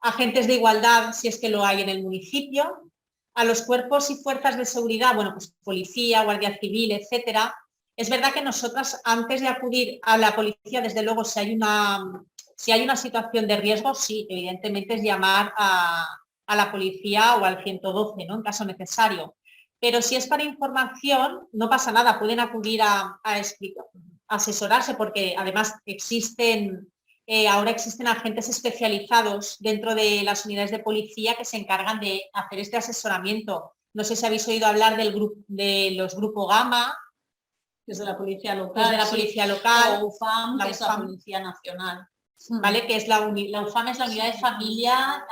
agentes de igualdad, si es que lo hay en el municipio, a los cuerpos y fuerzas de seguridad, bueno, pues policía, guardia civil, etcétera. Es verdad que nosotras, antes de acudir a la policía, desde luego, si hay una situación de riesgo, sí, evidentemente es llamar a la policía o al 112, ¿no? En caso necesario. Pero si es para información, no pasa nada, pueden acudir a asesorarse, porque además ahora existen agentes especializados dentro de las unidades de policía que se encargan de hacer este asesoramiento. No sé si habéis oído hablar de los Grupo Gama, desde la policía local, o UFAM, que es la Policía Nacional. ¿Vale? Que es la UFAM es la Unidad de Familia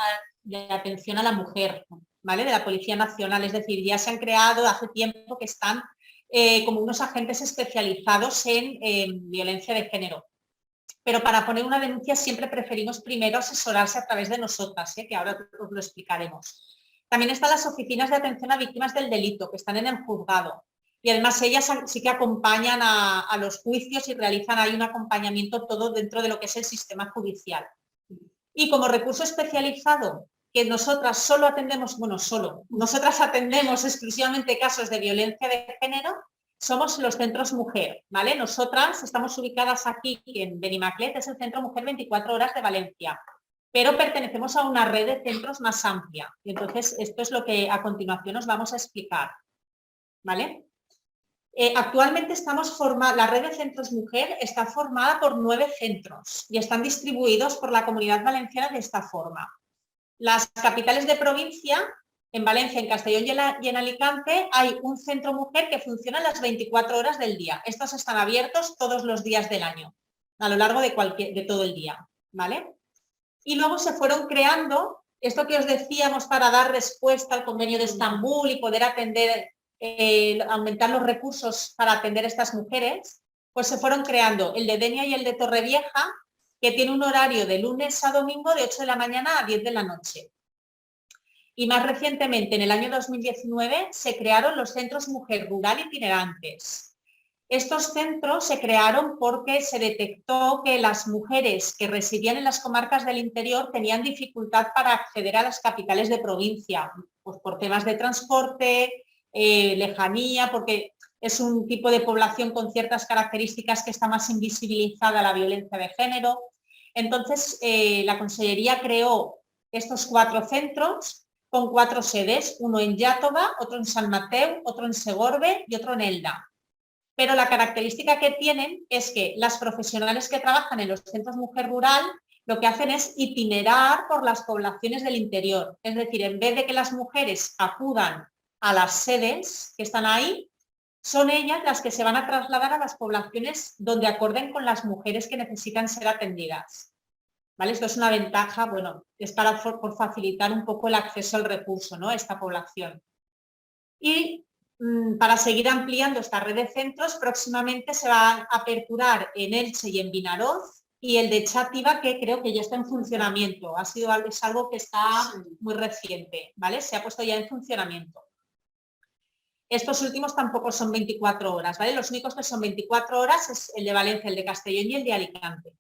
de Atención a la Mujer, ¿vale? De la Policía Nacional, es decir, ya se han creado hace tiempo que están como unos agentes especializados en violencia de género. Pero para poner una denuncia siempre preferimos primero asesorarse a través de nosotras, que ahora os lo explicaremos. También están las oficinas de atención a víctimas del delito, que están en el juzgado. Y además ellas sí que acompañan a los juicios y realizan ahí un acompañamiento todo dentro de lo que es el sistema judicial. Y como recurso especializado, que nosotras solo atendemos, nosotras atendemos exclusivamente casos de violencia de género, somos los centros mujer, ¿vale? Nosotras estamos ubicadas aquí en Benimaclet, es el Centro Mujer 24 Horas de Valencia, pero pertenecemos a una red de centros más amplia. Y entonces, esto es lo que a continuación os vamos a explicar, ¿vale? Actualmente la red de centros mujer está formada por 9 centros y están distribuidos por la Comunidad Valenciana de esta forma. Las capitales de provincia, en Valencia, en Castellón y en Alicante, hay un centro mujer que funciona las 24 horas del día. Estos están abiertos todos los días del año, a lo largo de todo el día, ¿vale? Y luego se fueron creando, esto que os decíamos para dar respuesta al Convenio de Estambul y poder atender, aumentar los recursos para atender a estas mujeres, pues se fueron creando el de Denia y el de Torrevieja, que tiene un horario de lunes a domingo de 8 de la mañana a 10 de la noche. Y más recientemente, en el año 2019, se crearon los centros mujer rural itinerantes. Estos centros se crearon porque se detectó que las mujeres que residían en las comarcas del interior tenían dificultad para acceder a las capitales de provincia, pues por temas de transporte, lejanía, porque es un tipo de población con ciertas características que está más invisibilizada a la violencia de género. Entonces, la Consellería creó estos 4 centros con 4 sedes, uno en Iàtova, otro en Sant Mateu, otro en Segorbe y otro en Elda. Pero la característica que tienen es que las profesionales que trabajan en los centros mujer rural lo que hacen es itinerar por las poblaciones del interior. Es decir, en vez de que las mujeres acudan a las sedes que están ahí, son ellas las que se van a trasladar a las poblaciones donde acorden con las mujeres que necesitan ser atendidas. ¿Vale? Esto es una ventaja, bueno, es por facilitar un poco el acceso al recurso, ¿no?, a esta población. Y para seguir ampliando esta red de centros, próximamente se va a aperturar en Elche y en Vinaroz, y el de Xàtiva, que creo que ya está en funcionamiento. Es algo que está muy reciente, ¿vale? Se ha puesto ya en funcionamiento. Estos últimos tampoco son 24 horas, ¿vale? Los únicos que son 24 horas es el de Valencia, el de Castellón y el de Alicante.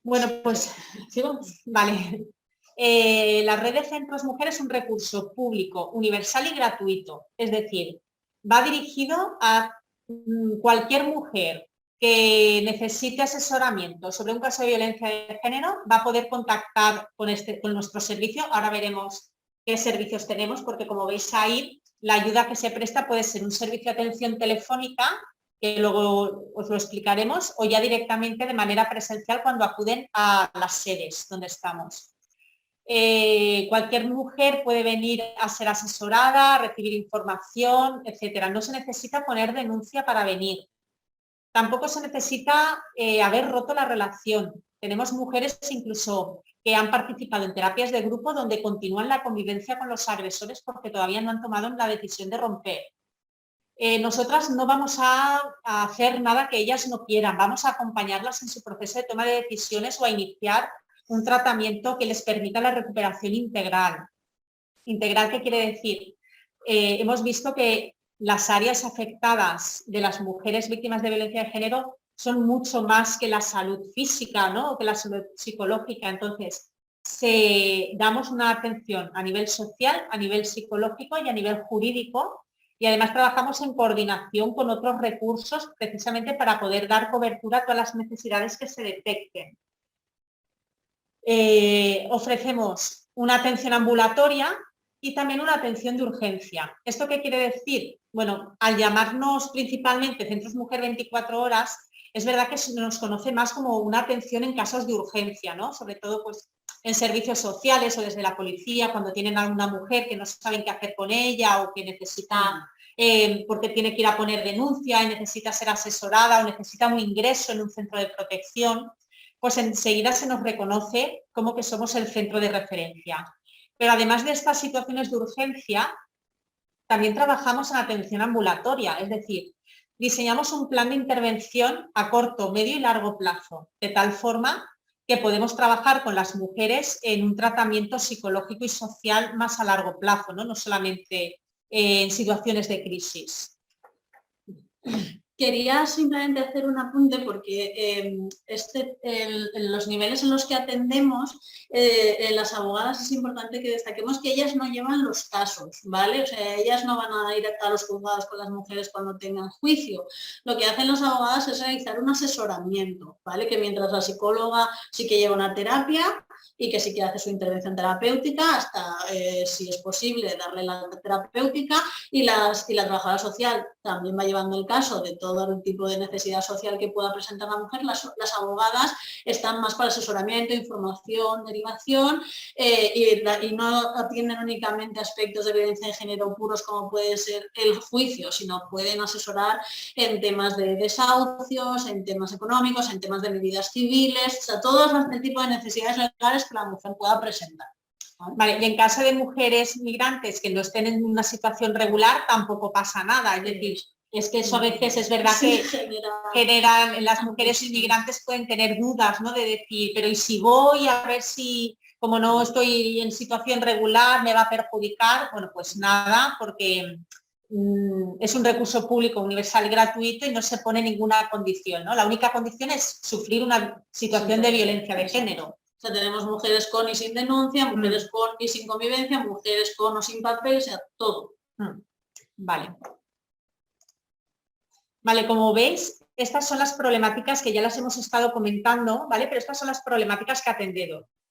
Bueno, pues, ¿sigo? Vale. La red de centros mujer es un recurso público, universal y gratuito. Es decir, va dirigido a cualquier mujer que necesite asesoramiento sobre un caso de violencia de género, va a poder contactar con nuestro servicio. Ahora veremos qué servicios tenemos, porque como veis ahí, la ayuda que se presta puede ser un servicio de atención telefónica, que luego os lo explicaremos, o ya directamente de manera presencial cuando acuden a las sedes donde estamos. Cualquier mujer puede venir a ser asesorada, a recibir información, etcétera. No se necesita poner denuncia para venir. Tampoco se necesita haber roto la relación. Tenemos mujeres incluso que han participado en terapias de grupo donde continúan la convivencia con los agresores porque todavía no han tomado la decisión de romper. Nosotras no vamos a hacer nada que ellas no quieran, vamos a acompañarlas en su proceso de toma de decisiones o a iniciar un tratamiento que les permita la recuperación integral. ¿Integral qué quiere decir? Hemos visto que las áreas afectadas de las mujeres víctimas de violencia de género son mucho más que la salud física, ¿no?, o que la salud psicológica. Entonces, damos una atención a nivel social, a nivel psicológico y a nivel jurídico, y además trabajamos en coordinación con otros recursos precisamente para poder dar cobertura a todas las necesidades que se detecten. Ofrecemos una atención ambulatoria y también una atención de urgencia. ¿Esto qué quiere decir? Bueno, al llamarnos principalmente Centros Mujer 24 Horas, es verdad que se nos conoce más como una atención en casos de urgencia, ¿no? Sobre todo pues, en servicios sociales o desde la policía, cuando tienen a una mujer que no saben qué hacer con ella o que necesita, porque tiene que ir a poner denuncia y necesita ser asesorada o necesita un ingreso en un centro de protección, pues enseguida se nos reconoce como que somos el centro de referencia. Pero además de estas situaciones de urgencia, también trabajamos en atención ambulatoria, es decir, diseñamos un plan de intervención a corto, medio y largo plazo, de tal forma que podemos trabajar con las mujeres en un tratamiento psicológico y social más a largo plazo, no solamente en situaciones de crisis. Quería simplemente hacer un apunte porque en los niveles en los que atendemos, las abogadas es importante que destaquemos que ellas no llevan los casos, ¿vale? O sea, ellas no van a ir a los juzgados con las mujeres cuando tengan juicio. Lo que hacen las abogadas es realizar un asesoramiento, ¿vale? Que mientras la psicóloga sí que lleva una terapia y que sí que hace su intervención terapéutica hasta, si es posible, darle la terapéutica, y la trabajadora social también va llevando el caso de todo el tipo de necesidad social que pueda presentar la mujer. Las abogadas están más para asesoramiento, información, derivación, y no atienden únicamente aspectos de violencia de género puros como puede ser el juicio, sino pueden asesorar en temas de desahucios, en temas económicos, en temas de medidas civiles, o sea, todo el tipo de necesidades legales que la mujer pueda presentar. Vale, y en caso de mujeres migrantes que no estén en una situación regular, tampoco pasa nada. Es decir, es que eso a veces es verdad que generan, las mujeres inmigrantes pueden tener dudas, ¿no? De decir, pero ¿y si voy a ver si, como no estoy en situación regular, me va a perjudicar? Bueno, pues nada, porque es un recurso público universal y gratuito y no se pone ninguna condición, ¿no? La única condición es sufrir una situación de violencia de género. O sea, tenemos mujeres con y sin denuncia, mujeres con y sin convivencia, mujeres con o sin papel, o sea, todo. Vale. Vale, como veis, estas son las problemáticas que ya las hemos estado comentando, ¿vale? Pero estas son las problemáticas que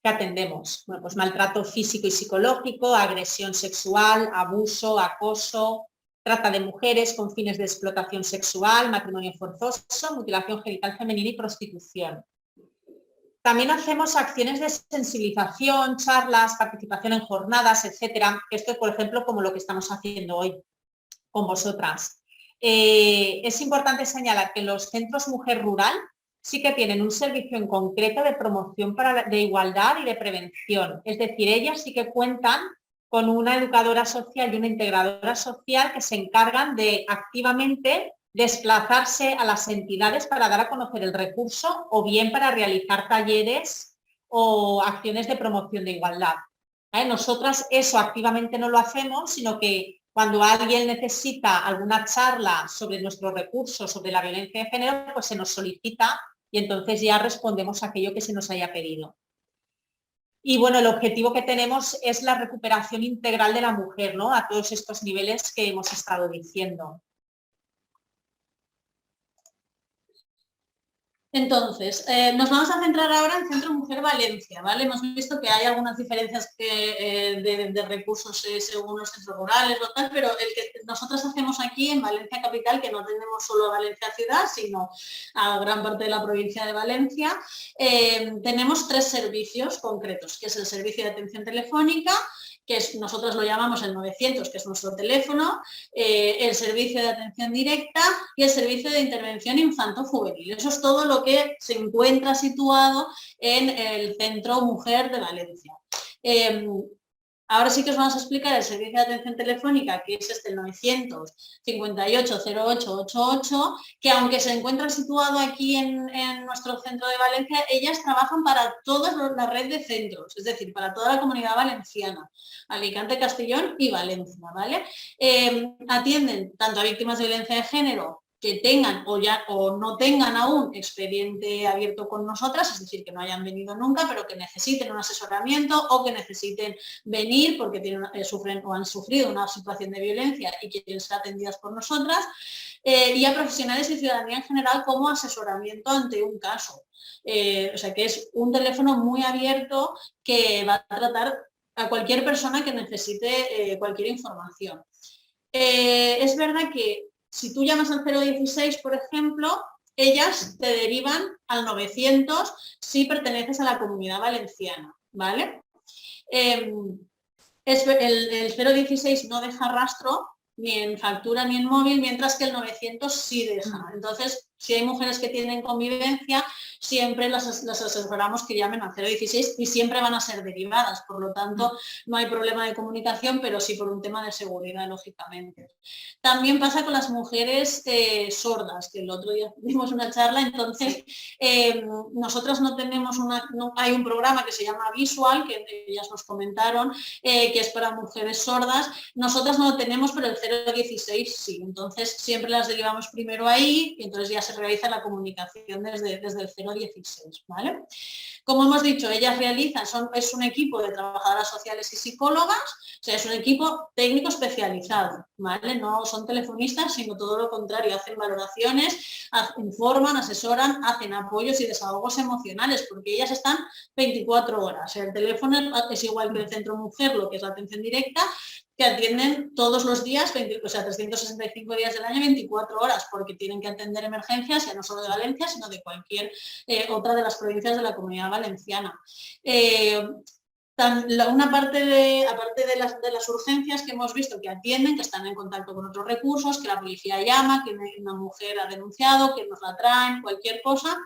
atendemos. Bueno, pues maltrato físico y psicológico, agresión sexual, abuso, acoso, trata de mujeres con fines de explotación sexual, matrimonio forzoso, mutilación genital femenina y prostitución. También hacemos acciones de sensibilización, charlas, participación en jornadas, etcétera. Esto, por ejemplo, como lo que estamos haciendo hoy con vosotras. Es importante señalar que los centros Mujer Rural sí que tienen un servicio en concreto de promoción de igualdad y de prevención. Es decir, ellas sí que cuentan con una educadora social y una integradora social que se encargan de activamente desplazarse a las entidades para dar a conocer el recurso o bien para realizar talleres o acciones de promoción de igualdad. Nosotras eso activamente no lo hacemos, sino que cuando alguien necesita alguna charla sobre nuestros recursos, sobre la violencia de género, pues se nos solicita y entonces ya respondemos a aquello que se nos haya pedido. Y bueno, el objetivo que tenemos es la recuperación integral de la mujer, ¿no? A todos estos niveles que hemos estado diciendo. Entonces, nos vamos a centrar ahora en Centro Mujer Valencia, ¿vale? Hemos visto que hay algunas diferencias de recursos según los centros rurales, pero el que nosotros hacemos aquí en Valencia Capital, que no tenemos solo a Valencia Ciudad, sino a gran parte de la provincia de Valencia, tenemos 3 servicios concretos, que es el servicio de atención telefónica, que nosotros lo llamamos el 900, que es nuestro teléfono, el servicio de atención directa y el servicio de intervención infanto-juvenil. Eso es todo lo que se encuentra situado en el Centro Mujer de Valencia. Ahora sí que os vamos a explicar el servicio de atención telefónica, que es el 958-0888, que aunque se encuentra situado aquí en nuestro centro de Valencia, ellas trabajan para toda la red de centros, es decir, para toda la comunidad valenciana, Alicante, Castellón y Valencia, ¿vale? Atienden tanto a víctimas de violencia de género que tengan o no tengan aún expediente abierto con nosotras, es decir, que no hayan venido nunca, pero que necesiten un asesoramiento o que necesiten venir porque sufren o han sufrido una situación de violencia y quieren ser atendidas por nosotras, y a profesionales y ciudadanía en general como asesoramiento ante un caso. O sea que es un teléfono muy abierto que va a tratar a cualquier persona que necesite cualquier información. Es verdad que si tú llamas al 016, por ejemplo, ellas te derivan al 900 si perteneces a la Comunidad Valenciana, ¿vale? El 016 no deja rastro ni en factura ni en móvil, mientras que el 900 sí deja. Entonces, Si hay mujeres que tienen convivencia, siempre las asesoramos que llamen al 016 y siempre van a ser derivadas, por lo tanto no hay problema de comunicación, pero sí por un tema de seguridad, lógicamente. También pasa con las mujeres sordas, que el otro día tuvimos una charla, entonces nosotros no tenemos hay un programa que se llama Visual, que ellas nos comentaron, que es para mujeres sordas. Nosotras no lo tenemos, pero el 016 sí, entonces siempre las derivamos primero ahí y entonces ya se realiza la comunicación desde el 016, ¿vale? Como hemos dicho, ellas realizan, es un equipo de trabajadoras sociales y psicólogas, o sea, es un equipo técnico especializado, ¿vale? No son telefonistas, sino todo lo contrario, hacen valoraciones, informan, asesoran, hacen apoyos y desahogos emocionales, porque ellas están 24 horas. O sea, el teléfono es igual que el Centro Mujer, lo que es la atención directa, que atienden todos los días, 365 días del año, 24 horas, porque tienen que atender emergencias, ya no solo de Valencia, sino de cualquier otra de las provincias de la Comunidad Valenciana. Una parte aparte de las urgencias que hemos visto que atienden, que están en contacto con otros recursos, que la policía llama, que una mujer ha denunciado, que nos la traen, cualquier cosa,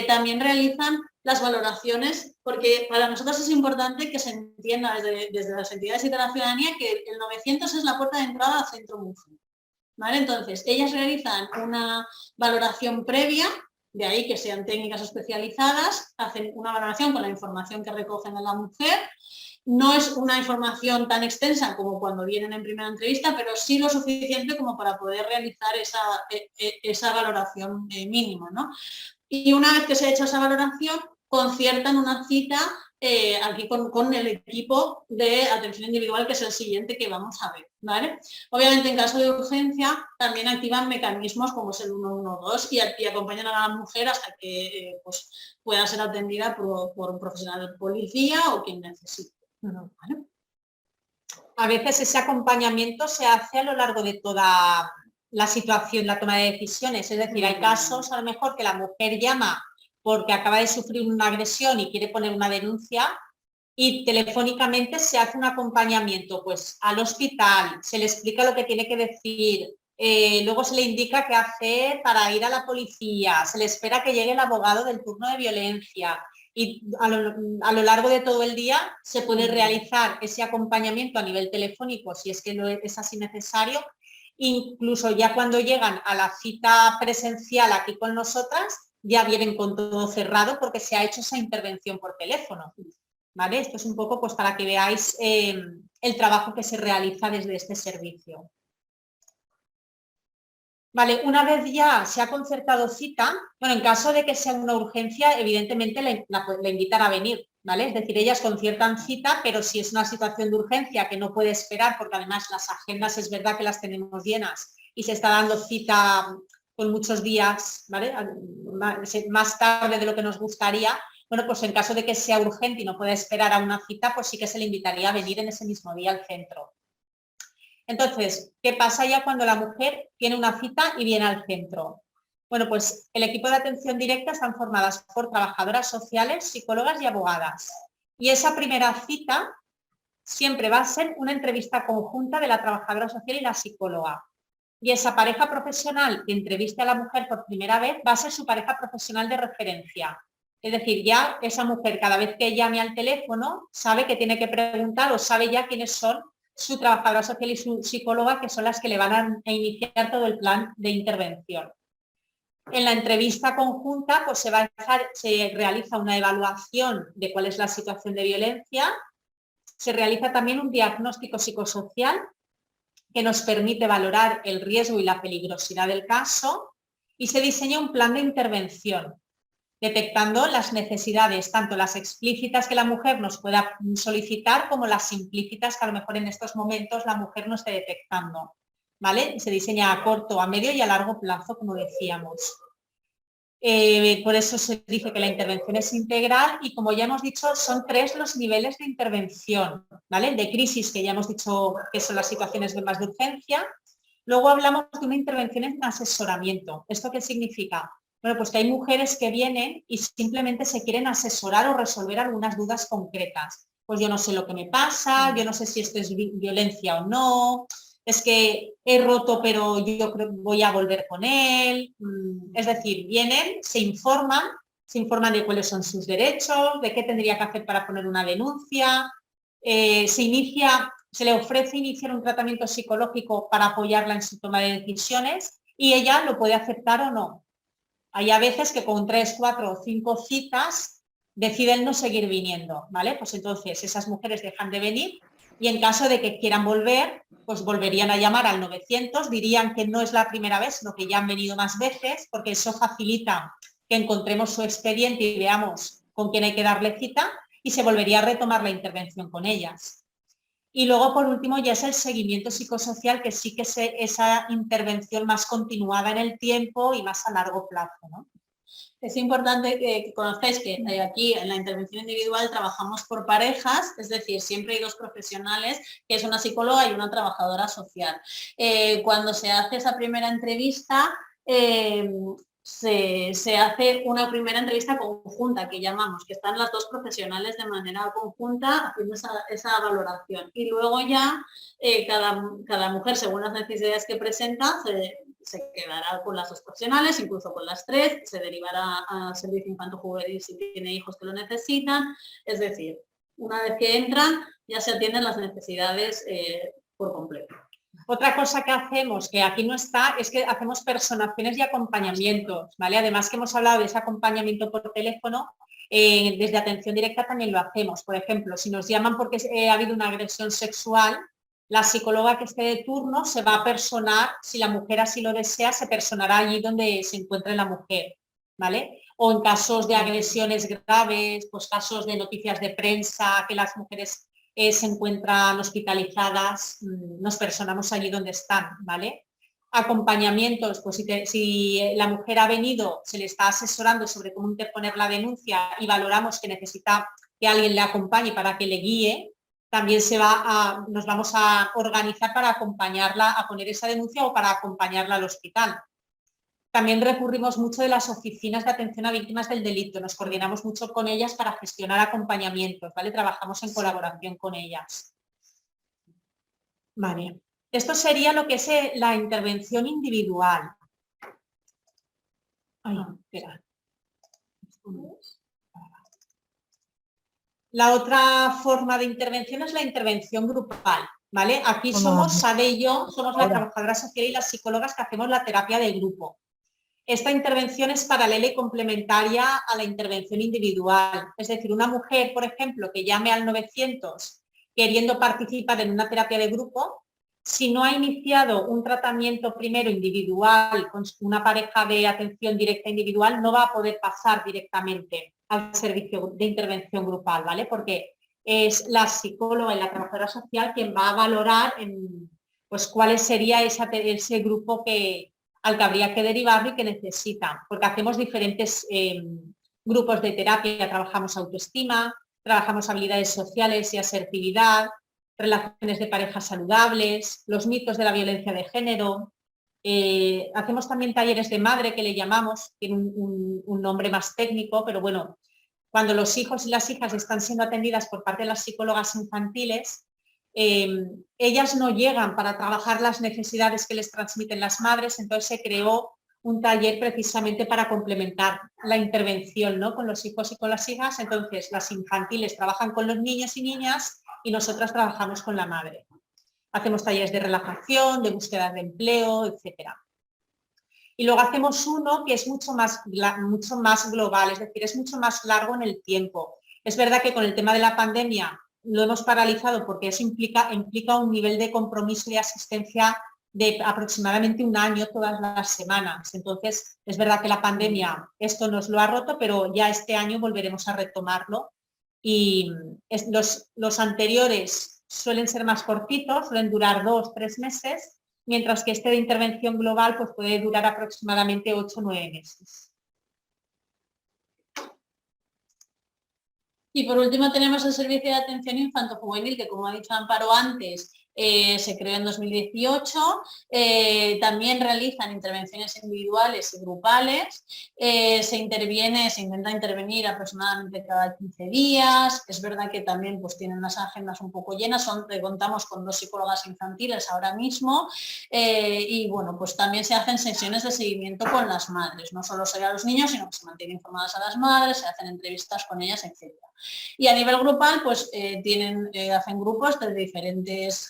también realizan las valoraciones, porque para nosotros es importante que se entienda desde las entidades y de la ciudadanía que el 900 es la puerta de entrada al Centro Mujer, ¿vale? Entonces, ellas realizan una valoración previa, de ahí que sean técnicas especializadas, hacen una valoración con la información que recogen de la mujer. No es una información tan extensa como cuando vienen en primera entrevista, pero sí lo suficiente como para poder realizar esa valoración mínima, ¿no? Y una vez que se ha hecho esa valoración, conciertan una cita aquí con el equipo de atención individual, que es el siguiente que vamos a ver, ¿vale? Obviamente, en caso de urgencia, también activan mecanismos como es el 112 y acompañan a la mujer hasta que pues, pueda ser atendida por un profesional de policía o quien necesite, ¿vale? A veces ese acompañamiento se hace a lo largo de toda la situación, la toma de decisiones. Es decir, hay casos a lo mejor que la mujer llama porque acaba de sufrir una agresión y quiere poner una denuncia y telefónicamente se hace un acompañamiento pues, al hospital, se le explica lo que tiene que decir, luego se le indica qué hacer para ir a la policía, se le espera que llegue el abogado del turno de violencia y a lo largo de todo el día se puede realizar ese acompañamiento a nivel telefónico si es que es así necesario. Incluso ya cuando llegan a la cita presencial aquí con nosotras, ya vienen con todo cerrado porque se ha hecho esa intervención por teléfono, ¿vale? Esto es un poco pues para que veáis el trabajo que se realiza desde este servicio. Vale, una vez ya se ha concertado cita, bueno, en caso de que sea una urgencia, evidentemente le invitan a venir, ¿vale? Es decir, ellas conciertan cita, pero si es una situación de urgencia que no puede esperar, porque además las agendas es verdad que las tenemos llenas y se está dando cita con muchos días, ¿vale? Más tarde de lo que nos gustaría, bueno, pues en caso de que sea urgente y no pueda esperar a una cita, pues sí que se le invitaría a venir en ese mismo día al centro. Entonces, ¿qué pasa ya cuando la mujer tiene una cita y viene al centro? Bueno, pues el equipo de atención directa están formadas por trabajadoras sociales, psicólogas y abogadas. Y esa primera cita siempre va a ser una entrevista conjunta de la trabajadora social y la psicóloga. Y esa pareja profesional que entreviste a la mujer por primera vez va a ser su pareja profesional de referencia. Es decir, ya esa mujer cada vez que llame al teléfono sabe que tiene que preguntar o sabe ya quiénes son su trabajadora social y su psicóloga, que son las que le van a iniciar todo el plan de intervención. En la entrevista conjunta pues se realiza una evaluación de cuál es la situación de violencia, se realiza también un diagnóstico psicosocial que nos permite valorar el riesgo y la peligrosidad del caso y se diseña un plan de intervención, detectando las necesidades, tanto las explícitas que la mujer nos pueda solicitar como las implícitas que a lo mejor en estos momentos la mujer no esté detectando, ¿vale? Y se diseña a corto, a medio y a largo plazo, como decíamos. Por eso se dice que la intervención es integral y, como ya hemos dicho, son 3 los niveles de intervención, ¿vale? De crisis, que ya hemos dicho que son las situaciones de más de urgencia. Luego hablamos de una intervención en asesoramiento. ¿Esto qué significa? Bueno, pues que hay mujeres que vienen y simplemente se quieren asesorar o resolver algunas dudas concretas. Pues yo no sé lo que me pasa, yo no sé si esto es violencia o no, es que he roto pero yo creo que voy a volver con él. Es decir, vienen, se informan de cuáles son sus derechos, de qué tendría que hacer para poner una denuncia, se le ofrece iniciar un tratamiento psicológico para apoyarla en su toma de decisiones y ella lo puede aceptar o no. Hay a veces que con 3, 4 o 5 citas deciden no seguir viniendo, ¿vale? Pues entonces esas mujeres dejan de venir y en caso de que quieran volver, pues volverían a llamar al 900, dirían que no es la primera vez, sino que ya han venido más veces, porque eso facilita que encontremos su expediente y veamos con quién hay que darle cita y se volvería a retomar la intervención con ellas. Y luego, por último, ya es el seguimiento psicosocial, que sí que es esa intervención más continuada en el tiempo y más a largo plazo, ¿no? Es importante que conozcáis que aquí en la intervención individual trabajamos por parejas, es decir, siempre hay 2 profesionales, que es una psicóloga y una trabajadora social. Cuando se hace esa primera entrevista, se hace una primera entrevista conjunta, que llamamos, que están las 2 profesionales de manera conjunta haciendo esa valoración. Y luego ya cada mujer, según las necesidades que presenta, se quedará con las 2 profesionales, incluso con las 3, se derivará a servicio infanto-juvenil si tiene hijos que lo necesitan. Es decir, una vez que entran, ya se atienden las necesidades por completo. Otra cosa que hacemos, que aquí no está, es que hacemos personaciones y acompañamientos, ¿vale? Además que hemos hablado de ese acompañamiento por teléfono, desde atención directa también lo hacemos. Por ejemplo, si nos llaman porque ha habido una agresión sexual, la psicóloga que esté de turno se va a personar, si la mujer así lo desea, se personará allí donde se encuentre la mujer, ¿vale? O en casos de agresiones graves, pues casos de noticias de prensa, que las mujeres se encuentran hospitalizadas, nos personamos allí donde están, ¿vale? Acompañamientos, pues si la mujer ha venido, se le está asesorando sobre cómo interponer la denuncia y valoramos que necesita que alguien le acompañe para que le guíe, también nos vamos a organizar para acompañarla a poner esa denuncia o para acompañarla al hospital. También recurrimos mucho de las oficinas de atención a víctimas del delito, nos coordinamos mucho con ellas para gestionar acompañamientos, ¿vale? Trabajamos en colaboración con ellas. Vale. Esto sería lo que es la intervención individual. Ay, espera. La otra forma de intervención es la intervención grupal, ¿vale? Aquí somos Sade y yo, somos la trabajadora social y las psicólogas que hacemos la terapia de grupo. Esta intervención es paralela y complementaria a la intervención individual. Es decir, una mujer, por ejemplo, que llame al 900 queriendo participar en una terapia de grupo, si no ha iniciado un tratamiento primero individual con una pareja de atención directa individual, no va a poder pasar directamente al servicio de intervención grupal, ¿vale? Porque es la psicóloga y la trabajadora social quien va a valorar pues cuál sería ese grupo al que habría que derivarlo y que necesita, porque hacemos diferentes grupos de terapia, trabajamos autoestima, trabajamos habilidades sociales y asertividad, relaciones de pareja saludables, los mitos de la violencia de género, hacemos también talleres de madre que le llamamos, tiene un nombre más técnico, pero bueno, cuando los hijos y las hijas están siendo atendidas por parte de las psicólogas infantiles, ellas no llegan para trabajar las necesidades que les transmiten las madres, entonces se creó un taller precisamente para complementar la intervención, ¿no? Con los hijos y con las hijas. Entonces las infantiles trabajan con los niños y niñas y nosotras trabajamos con la madre. Hacemos talleres de relajación, de búsqueda de empleo, etc. Y luego hacemos uno que es mucho más global, es decir, es mucho más largo en el tiempo. Es verdad que con el tema de la pandemia lo hemos paralizado porque eso implica un nivel de compromiso y de asistencia de aproximadamente un año todas las semanas. Entonces, es verdad que la pandemia esto nos lo ha roto, pero ya este año volveremos a retomarlo. Y los anteriores suelen ser más cortitos, suelen durar 2 o 3 meses, mientras que este de intervención global pues, puede durar aproximadamente 8 o 9 meses. Y por último tenemos el servicio de atención infanto-juvenil, que como ha dicho Amparo antes, se creó en 2018, también realizan intervenciones individuales y grupales, se intenta intervenir aproximadamente cada 15 días, es verdad que también pues tienen las agendas un poco llenas, contamos con 2 psicólogas infantiles ahora mismo, y bueno, pues también se hacen sesiones de seguimiento con las madres, no solo se ve a los niños, sino que se mantienen informadas a las madres, se hacen entrevistas con ellas, etc. Y a nivel grupal, pues hacen grupos de diferentes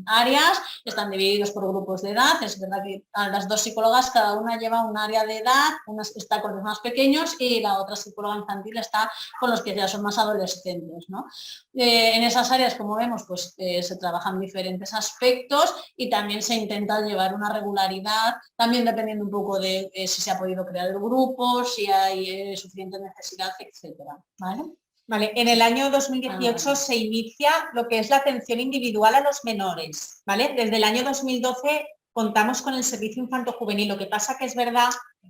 áreas, están divididos por grupos de edad, es verdad que a las 2 psicólogas cada una lleva un área de edad, una está con los más pequeños y la otra psicóloga infantil está con los que ya son más adolescentes, ¿no? En esas áreas, como vemos, pues se trabajan diferentes aspectos y también se intenta llevar una regularidad, también dependiendo un poco de si se ha podido crear el grupo, si hay suficiente necesidad, etcétera, ¿vale? Vale, en el año 2018 se inicia lo que es la atención individual a los menores, ¿vale? Desde el año 2012 contamos con el servicio infanto-juvenil, lo que pasa que es verdad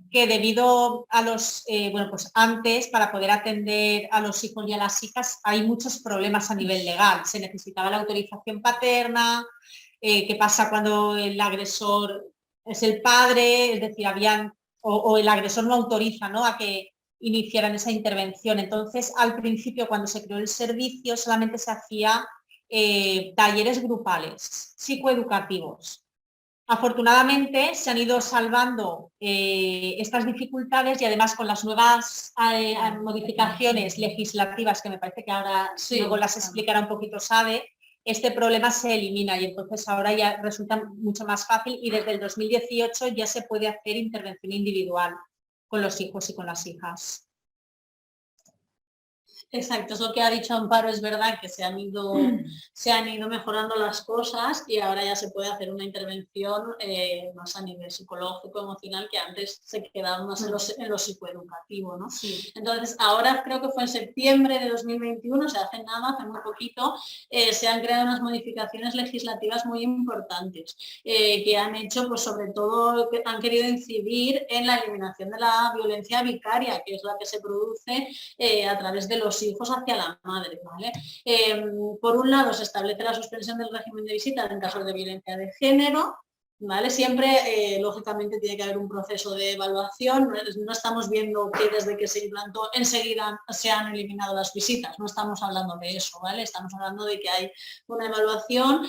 que debido a los, bueno, pues antes para poder atender a los hijos y a las hijas hay muchos problemas a nivel legal, se necesitaba la autorización paterna, qué pasa cuando el agresor es el padre, es decir, o el agresor no autoriza, ¿no?, a que iniciaran esa intervención. Entonces, al principio, cuando se creó el servicio, solamente se hacía talleres grupales, psicoeducativos. Afortunadamente, se han ido salvando estas dificultades y además con las nuevas modificaciones legislativas, que me parece que ahora luego las explicará un poquito Sade, este problema se elimina y entonces ahora ya resulta mucho más fácil y desde el 2018 ya se puede hacer intervención individual con los hijos y con las hijas. Exacto, es lo que ha dicho Amparo, es verdad que se han ido mejorando las cosas y ahora ya se puede hacer una intervención más a nivel psicológico, emocional, que antes se quedaba más en lo psicoeducativo, ¿no? Sí. Entonces, ahora creo que fue en septiembre de 2021, o sea, hace nada, hace muy poquito, se han creado unas modificaciones legislativas muy importantes que han hecho, pues sobre todo, que han querido incidir en la eliminación de la violencia vicaria, que es la que se produce a través de los hijos hacia la madre, ¿vale? Por un lado, se establece la suspensión del régimen de visita en casos de violencia de género, ¿vale? Siempre, lógicamente, tiene que haber un proceso de evaluación, no estamos viendo que desde que se implantó enseguida se han eliminado las visitas, no estamos hablando de eso, ¿vale? Estamos hablando de que hay una evaluación,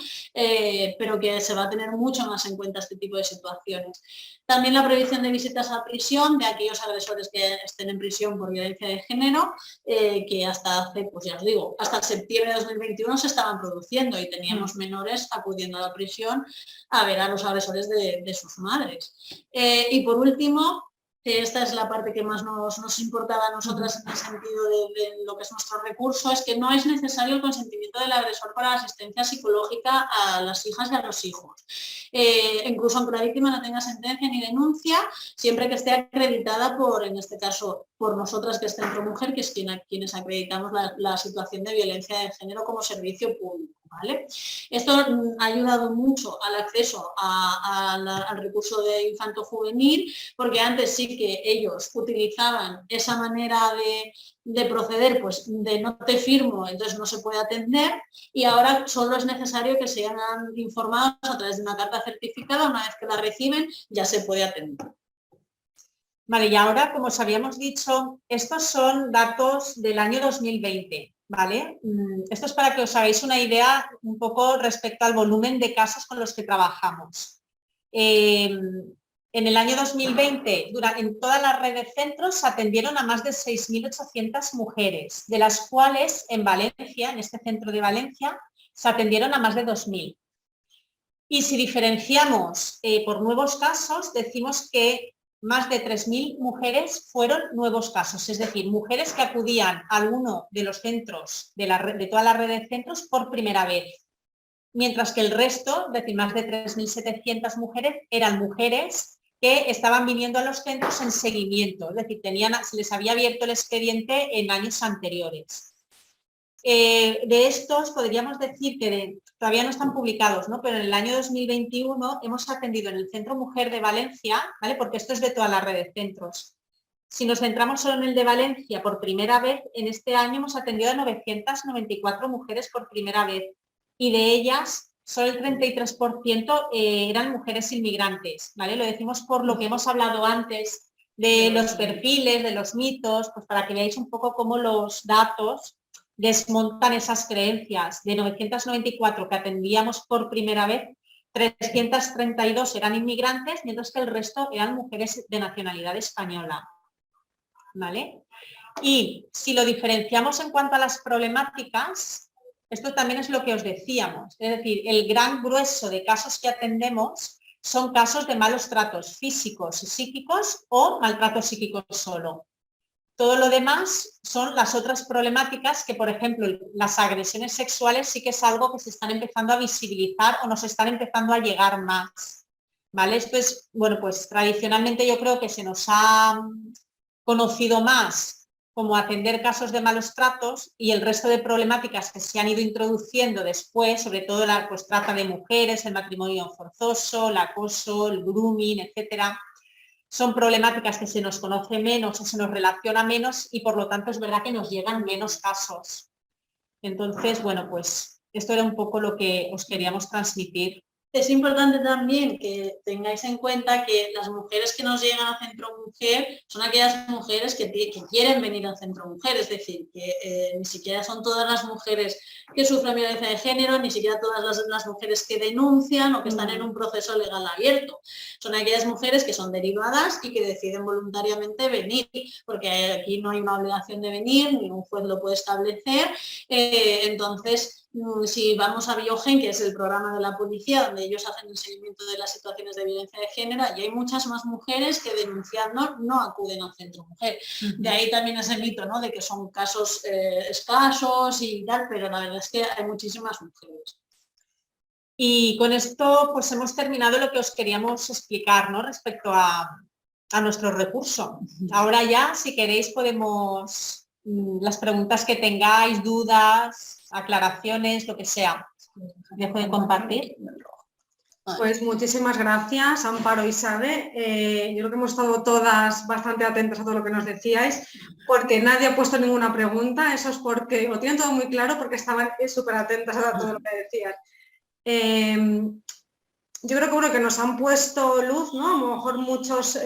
pero que se va a tener mucho más en cuenta este tipo de situaciones. También la prohibición de visitas a prisión de aquellos agresores que estén en prisión por violencia de género, que hasta hace, pues ya os digo, hasta septiembre de 2021 se estaban produciendo y teníamos menores acudiendo a la prisión a ver a los agresores de sus madres. Y por último, esta es la parte que más nos importaba a nosotras en el sentido de lo que es nuestro recurso, es que no es necesario el consentimiento del agresor para la asistencia psicológica a las hijas y a los hijos. Incluso aunque la víctima no tenga sentencia ni denuncia, siempre que esté acreditada por, en este caso, por nosotras, que es Centro Mujer, que es quienes acreditamos la situación de violencia de género como servicio público, ¿vale? Esto ha ayudado mucho al acceso al recurso de infanto-juvenil, porque antes sí que ellos utilizaban esa manera de proceder, pues de no te firmo, entonces no se puede atender, y ahora solo es necesario que sean informados a través de una carta certificada, una vez que la reciben ya se puede atender. Vale, y ahora, como os habíamos dicho, estos son datos del año 2020, ¿vale? Esto es para que os hagáis una idea un poco respecto al volumen de casos con los que trabajamos. En el año 2020, en toda la red de centros se atendieron a más de 6.800 mujeres, de las cuales en Valencia, en este centro de Valencia, se atendieron a más de 2.000. Y si diferenciamos por nuevos casos, decimos que más de 3.000 mujeres fueron nuevos casos, es decir, mujeres que acudían a alguno de los centros de toda la red de centros por primera vez, mientras que el resto, es decir, más de 3.700 mujeres, eran mujeres que estaban viniendo a los centros en seguimiento, es decir, se les había abierto el expediente en años anteriores. De estos podríamos decir que todavía no están publicados, ¿no? Pero en el año 2021 hemos atendido en el Centro Mujer de Valencia, ¿vale? Porque esto es de toda la red de centros. Si nos centramos solo en el de Valencia, por primera vez, en este año hemos atendido a 994 mujeres por primera vez y de ellas solo el 33% eran mujeres inmigrantes, ¿vale? Lo decimos por lo que hemos hablado antes de los perfiles, de los mitos, pues para que veáis un poco cómo los datos desmontan esas creencias. De 994 que atendíamos por primera vez, 332 eran inmigrantes, mientras que el resto eran mujeres de nacionalidad española, ¿vale? Y si lo diferenciamos en cuanto a las problemáticas, esto también es lo que os decíamos, es decir, el gran grueso de casos que atendemos son casos de malos tratos físicos y psíquicos o maltrato psíquico solo. Todo lo demás son las otras problemáticas que, por ejemplo, las agresiones sexuales sí que es algo que se están empezando a visibilizar o nos están empezando a llegar más, ¿vale? Esto es, bueno, pues tradicionalmente yo creo que se nos ha conocido más como atender casos de malos tratos y el resto de problemáticas que se han ido introduciendo después, sobre todo la pues, trata de mujeres, el matrimonio forzoso, el acoso, el grooming, etcétera, son problemáticas que se nos conoce menos o se nos relaciona menos y por lo tanto es verdad que nos llegan menos casos. Entonces, bueno, pues esto era un poco lo que os queríamos transmitir. Es importante también que tengáis en cuenta que las mujeres que nos llegan al Centro Mujer son aquellas mujeres que quieren venir al Centro Mujer, es decir, que ni siquiera son todas las mujeres que sufren violencia de género, ni siquiera todas las mujeres que denuncian o que están en un proceso legal abierto. Son aquellas mujeres que son derivadas y que deciden voluntariamente venir, porque aquí no hay una obligación de venir, ningún juez lo puede establecer, entonces si vamos a Biogen, que es el programa de la policía, donde ellos hacen el seguimiento de las situaciones de violencia de género, y hay muchas más mujeres que denunciando no acuden al Centro Mujer. De ahí también ese mito, ¿no?, de que son casos escasos y tal, pero la verdad es que hay muchísimas mujeres. Y con esto pues hemos terminado lo que os queríamos explicar, ¿no?, respecto a nuestro recurso. Ahora ya, si queréis, podemos, las preguntas que tengáis, dudas, aclaraciones, lo que sea. ¿Me pueden compartir? Pues muchísimas gracias, Amparo y Sabe. Yo creo que hemos estado todas bastante atentas a todo lo que nos decíais, porque nadie ha puesto ninguna pregunta. Eso es porque lo tienen todo muy claro, porque estaban súper atentas a todo lo que decías. Yo creo que bueno, que nos han puesto luz, ¿no? A lo mejor muchos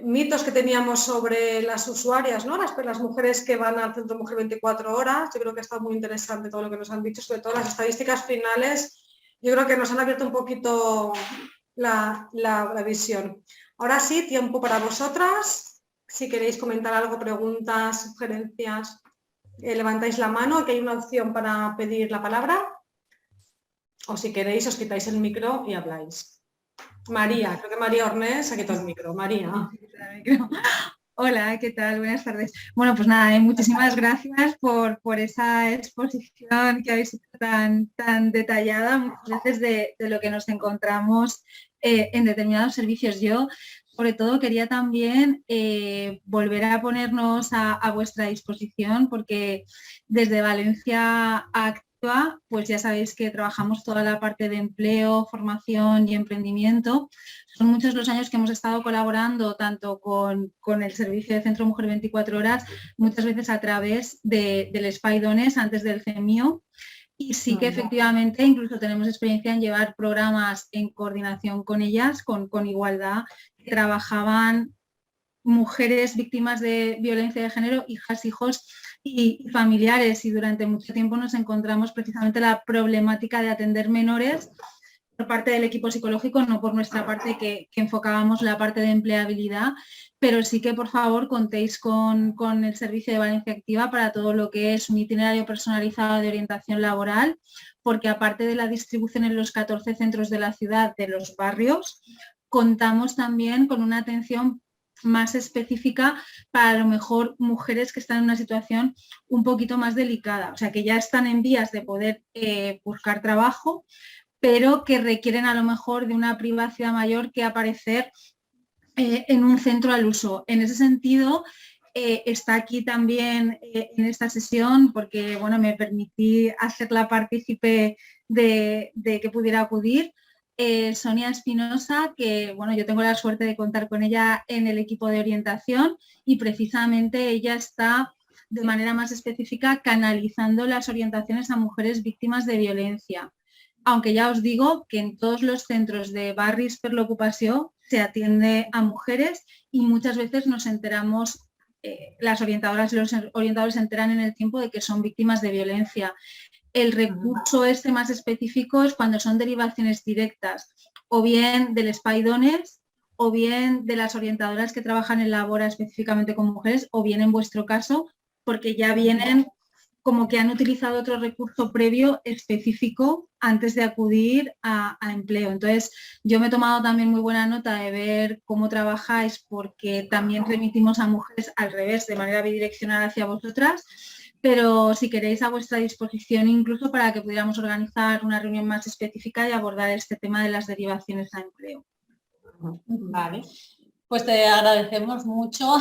mitos que teníamos sobre las usuarias, ¿no? Las mujeres que van al Centro Mujer 24 horas. Yo creo que ha estado muy interesante todo lo que nos han dicho, sobre todo las estadísticas finales. Yo creo que nos han abierto un poquito la visión. Ahora sí, tiempo para vosotras. Si queréis comentar algo, preguntas, sugerencias, levantáis la mano, que hay una opción para pedir la palabra. O si queréis, os quitáis el micro y habláis. María, creo que María Ornés ha quitado el micro. María. Hola, ¿qué tal? Buenas tardes. Bueno, pues nada, muchísimas gracias por esa exposición que habéis hecho tan detallada, muchas veces de lo que nos encontramos en determinados servicios. Yo, sobre todo, quería también volver a ponernos a vuestra disposición, porque desde Valencia Actúa, pues ya sabéis que trabajamos toda la parte de empleo, formación y emprendimiento. Son muchos los años que hemos estado colaborando tanto con el servicio de Centro Mujer 24 horas, muchas veces a través del Spaidones antes del CEMIO. Y sí que efectivamente incluso tenemos experiencia en llevar programas en coordinación con ellas, con igualdad, que trabajaban mujeres víctimas de violencia de género, hijas, hijos y familiares. Y durante mucho tiempo nos encontramos precisamente la problemática de atender menores por parte del equipo psicológico, no por nuestra parte que enfocábamos la parte de empleabilidad, pero sí que por favor contéis con el servicio de Valencia Activa para todo lo que es un itinerario personalizado de orientación laboral, porque aparte de la distribución en los 14 centros de la ciudad de los barrios, contamos también con una atención más específica para a lo mejor mujeres que están en una situación un poquito más delicada, o sea que ya están en vías de poder buscar trabajo, pero que requieren a lo mejor de una privacidad mayor que aparecer en un centro al uso. En ese sentido, está aquí también en esta sesión, porque bueno, me permití hacerla partícipe de que pudiera acudir, Sonia Espinosa, que bueno, yo tengo la suerte de contar con ella en el equipo de orientación y precisamente ella está de manera más específica canalizando las orientaciones a mujeres víctimas de violencia. aunque ya os digo que en todos los centros de barris per l'ocupació se atiende a mujeres y muchas veces nos enteramos, las orientadoras y los orientadores se enteran en el tiempo de que son víctimas de violencia. El recurso este más específico es cuando son derivaciones directas, o bien del Espai Dones, o bien de las orientadoras que trabajan en Labora específicamente con mujeres, o bien en vuestro caso, porque ya vienen como que han utilizado otro recurso previo específico antes de acudir a empleo. Entonces, yo me he tomado también muy buena nota de ver cómo trabajáis, porque también remitimos a mujeres al revés, de manera bidireccional hacia vosotras, pero si queréis, a vuestra disposición incluso para que pudiéramos organizar una reunión más específica y abordar este tema de las derivaciones a empleo. Vale. Pues te agradecemos mucho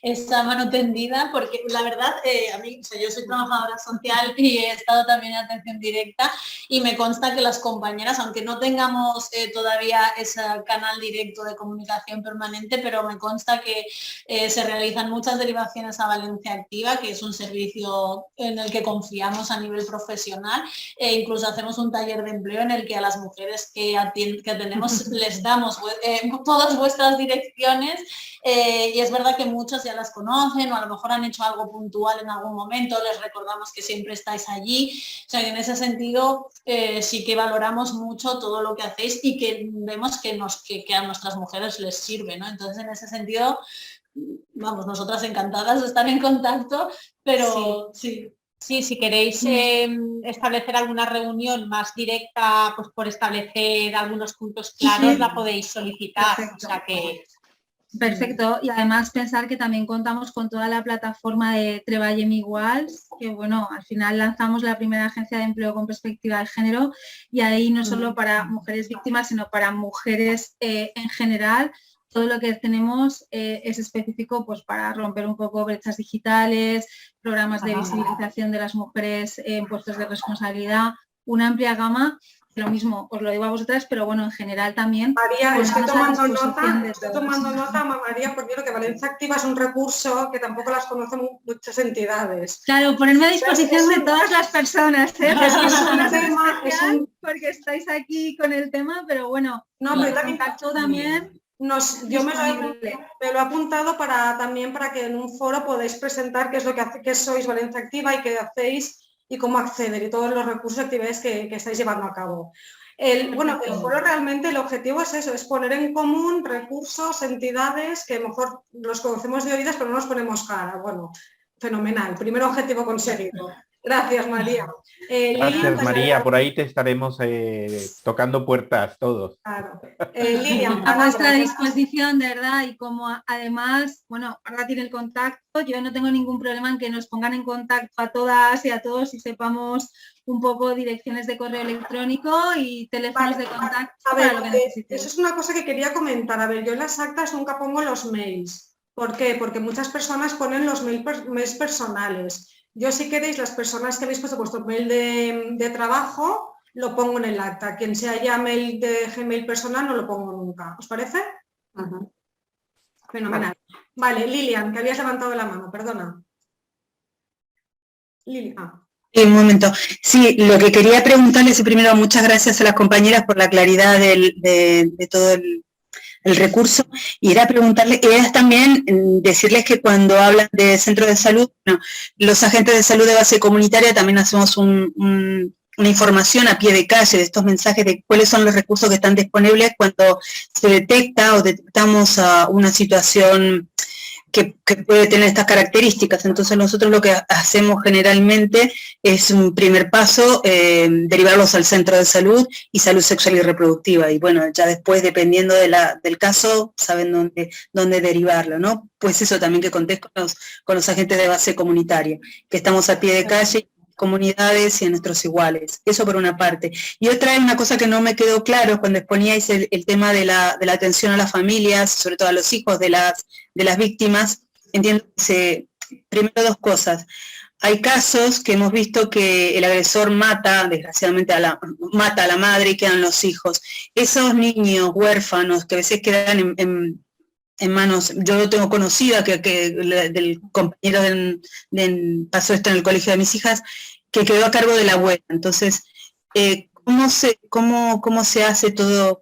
esa mano tendida, porque la verdad, a mí, o sea, yo soy trabajadora social y he estado también en atención directa y me consta que las compañeras, aunque no tengamos todavía ese canal directo de comunicación permanente, pero me consta que se realizan muchas derivaciones a Valencia Activa, que es un servicio en el que confiamos a nivel profesional, e incluso hacemos un taller de empleo en el que a las mujeres que atendemos les damos todas vuestras direcciones, y es verdad que muchas ya las conocen o a lo mejor han hecho algo puntual en algún momento, les recordamos que siempre estáis allí, o sea que en ese sentido sí que valoramos mucho todo lo que hacéis y que vemos que a nuestras mujeres les sirve, ¿no? Entonces en ese sentido, vamos, nosotras encantadas de estar en contacto, pero sí. Sí, si queréis establecer alguna reunión más directa, pues por establecer algunos puntos claros, la podéis solicitar. Perfecto. O sea que... Perfecto, y además pensar que también contamos con toda la plataforma de Treballem Iguals, que bueno, al final lanzamos la primera agencia de empleo con perspectiva de género, y ahí no solo para mujeres víctimas, sino para mujeres en general. Todo lo que tenemos es específico pues, para romper un poco brechas digitales, programas de visibilización de las mujeres en puestos de responsabilidad, una amplia gama. Lo mismo, os lo digo a vosotras, pero bueno, en general también. María, estoy tomando nota, María, porque creo que Valencia Activa es un recurso que tampoco las conocen muchas entidades. Claro, ponerme a disposición de todas las personas, ¿eh? Porque estáis aquí con el tema, pero bueno, no, pero también contacto también. Yo me lo he apuntado también para que en un foro podáis presentar qué es lo que hace, qué sois Valencia Activa y qué hacéis y cómo acceder y todos los recursos y actividades que estáis llevando a cabo. El foro realmente el objetivo es eso, es poner en común recursos, entidades que a lo mejor los conocemos de oídas pero no nos ponemos cara. Bueno, fenomenal, primer objetivo conseguido. Gracias, María. Gracias, María. Por ahí te estaremos tocando puertas todos. Claro. Lilian, a vuestra disposición, de verdad, y como además, bueno, ahora tiene el contacto, yo no tengo ningún problema en que nos pongan en contacto a todas y a todos y sepamos un poco direcciones de correo electrónico y teléfonos de contacto. A ver, para lo que necesitéis. Eso es una cosa que quería comentar. A ver, yo en las actas nunca pongo los mails. ¿Por qué? Porque muchas personas ponen los mails personales. Yo, si queréis, las personas que habéis puesto vuestro mail de trabajo, lo pongo en el acta. Quien sea ya mail de Gmail personal, no lo pongo nunca. ¿Os parece? Fenomenal. Vale, Lilian, que habías levantado la mano, perdona. Lilian. Un momento. Sí, lo que quería preguntarles, primero, muchas gracias a las compañeras por la claridad de todo el recurso, y era preguntarle, ellas también decirles que cuando hablan de centros de salud, bueno, los agentes de salud de base comunitaria también hacemos una información a pie de calle de estos mensajes de cuáles son los recursos que están disponibles cuando se detecta o detectamos una situación que puede tener estas características. Entonces nosotros lo que hacemos generalmente es un primer paso, derivarlos al centro de salud y salud sexual y reproductiva, y bueno, ya después dependiendo del caso saben dónde derivarlo, ¿no? Pues eso también que conté con los agentes de base comunitaria, que estamos a pie de calle, comunidades y a nuestros iguales. Eso por una parte. Y otra es una cosa que no me quedó claro cuando exponíais el tema de la atención a las familias, sobre todo a los hijos de las víctimas. Entiendo que primero dos cosas. Hay casos que hemos visto que el agresor mata, desgraciadamente, mata a la madre y quedan los hijos. Esos niños huérfanos que a veces quedan en manos, yo lo tengo conocida, que del compañero pasó esto en el colegio de mis hijas, que quedó a cargo de la abuela. Entonces, cómo se hace todo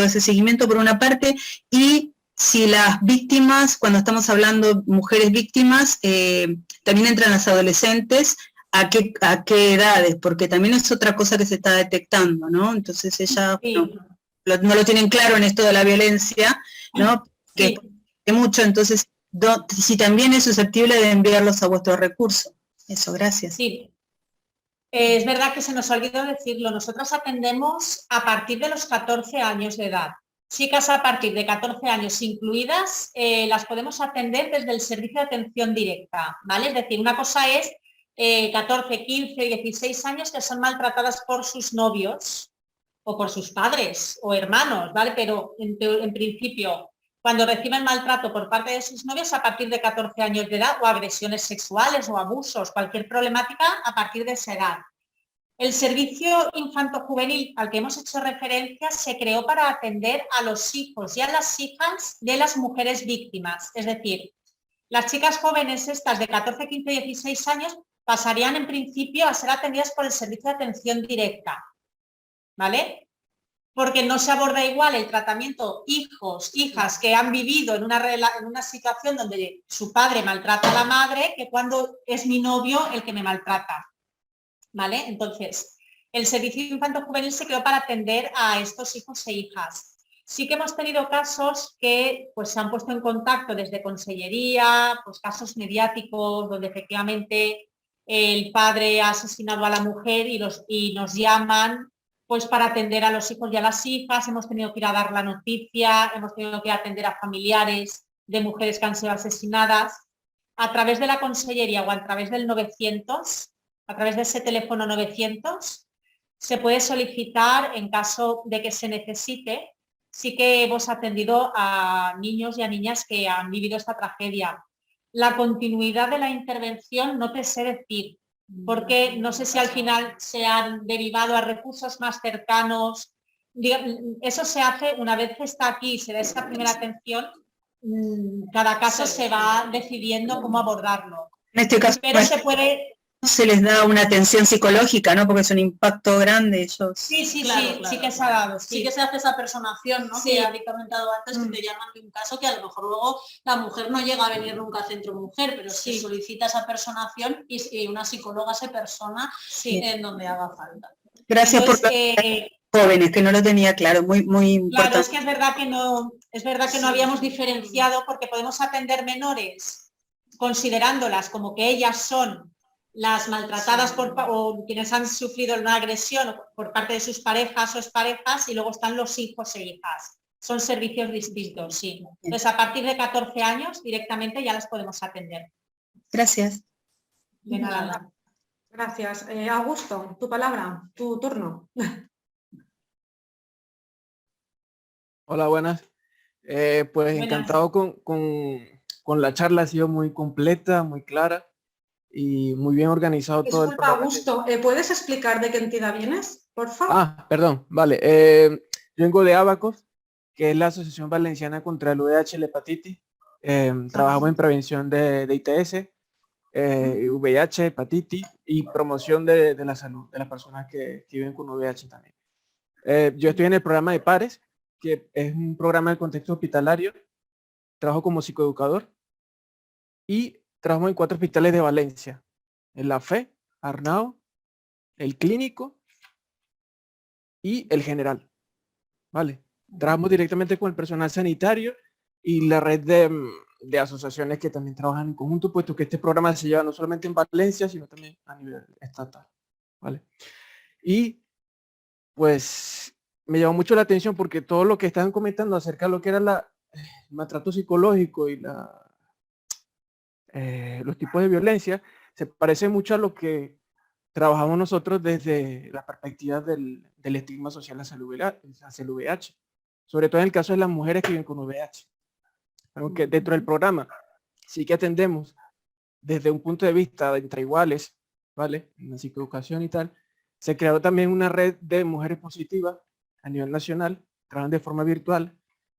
ese seguimiento por una parte, y si las víctimas, cuando estamos hablando mujeres víctimas, también entran las adolescentes, ¿a qué edades? Porque también es otra cosa que se está detectando, ¿no? Entonces ella, Sí. no lo tienen claro en esto de la violencia, ¿no? Sí. Que mucho, entonces, si también es susceptible de enviarlos a vuestros recursos. Eso, gracias. Sí. Es verdad que se nos olvidó decirlo, nosotros atendemos a partir de los 14 años de edad. Chicas a partir de 14 años incluidas, las podemos atender desde el servicio de atención directa, ¿vale? Es decir, una cosa es 14, 15, 16 años que son maltratadas por sus novios o por sus padres o hermanos, ¿vale? Pero en principio, cuando reciben maltrato por parte de sus novios a partir de 14 años de edad, o agresiones sexuales o abusos, cualquier problemática a partir de esa edad. El servicio infanto-juvenil al que hemos hecho referencia se creó para atender a los hijos y a las hijas de las mujeres víctimas. Es decir, las chicas jóvenes estas de 14, 15, 16 años pasarían en principio a ser atendidas por el servicio de atención directa, ¿vale? Porque no se aborda igual el tratamiento hijos, hijas que han vivido en una situación donde su padre maltrata a la madre que cuando es mi novio el que me maltrata, ¿vale? Entonces, el servicio infanto-juvenil se creó para atender a estos hijos e hijas. Sí que hemos tenido casos que pues, se han puesto en contacto desde consellería, pues, casos mediáticos donde efectivamente el padre ha asesinado a la mujer y nos llaman pues para atender a los hijos y a las hijas. Hemos tenido que ir a dar la noticia, hemos tenido que atender a familiares de mujeres que han sido asesinadas. A través de la consellería o a través del 900, a través de ese teléfono 900, se puede solicitar en caso de que se necesite. Sí que hemos atendido a niños y a niñas que han vivido esta tragedia. La continuidad de la intervención no te sé decir, porque no sé si al final se han derivado a recursos más cercanos. Eso se hace una vez que está aquí y se da esa primera atención, cada caso se va decidiendo cómo abordarlo. En este caso, pero se puede... Se les da una atención psicológica, ¿no? Porque es un impacto grande ellos. Sí, claro. Sí que se ha dado. Sí que se hace esa personación, ¿no? Sí. Que habéis comentado antes, que te llaman de un caso que a lo mejor luego la mujer no llega a venir nunca a centro mujer, pero se solicita esa personación y una psicóloga se persona en donde haga falta. Gracias. Entonces, por jóvenes, que no lo tenía claro, muy importante. Claro, es que es verdad que no habíamos diferenciado, porque podemos atender menores considerándolas como que ellas son las maltratadas o quienes han sufrido una agresión por parte de sus parejas o exparejas, y luego están los hijos e hijas. Son servicios distintos, sí. Entonces, a partir de 14 años directamente ya las podemos atender. Gracias. De nada. Gracias. Augusto, tu palabra, tu turno. Hola, buenas. Pues encantado con la charla, ha sido muy completa, muy clara y muy bien organizado todo el programa. Augusto, ¿puedes explicar de qué entidad vienes, por favor? Ah, perdón, vale. Yo vengo de Abacos, que es la Asociación Valenciana contra el VIH y la Hepatitis. Trabajamos en prevención de ITS, VIH, hepatitis y promoción de la salud de las personas que viven con VIH también. Yo estoy en el programa de PARES, que es un programa de contexto hospitalario. Trabajo como psicoeducador y trabajo en 4 hospitales de Valencia: en La Fe, Arnao, el Clínico y el General. ¿Vale? Trabajamos directamente con el personal sanitario y la red de asociaciones que también trabajan en conjunto, puesto que este programa se lleva no solamente en Valencia, sino también a nivel estatal. ¿Vale? Y pues me llamó mucho la atención porque todo lo que estaban comentando acerca de lo que era el maltrato psicológico y los tipos de violencia se parece mucho a lo que trabajamos nosotros desde la perspectiva del estigma social hacia el VIH, sobre todo en el caso de las mujeres que viven con VIH. Aunque dentro del programa sí que atendemos desde un punto de vista entre iguales, ¿vale? En la psicoeducación y tal, se creó también una red de mujeres positivas a nivel nacional, trabajan de forma virtual,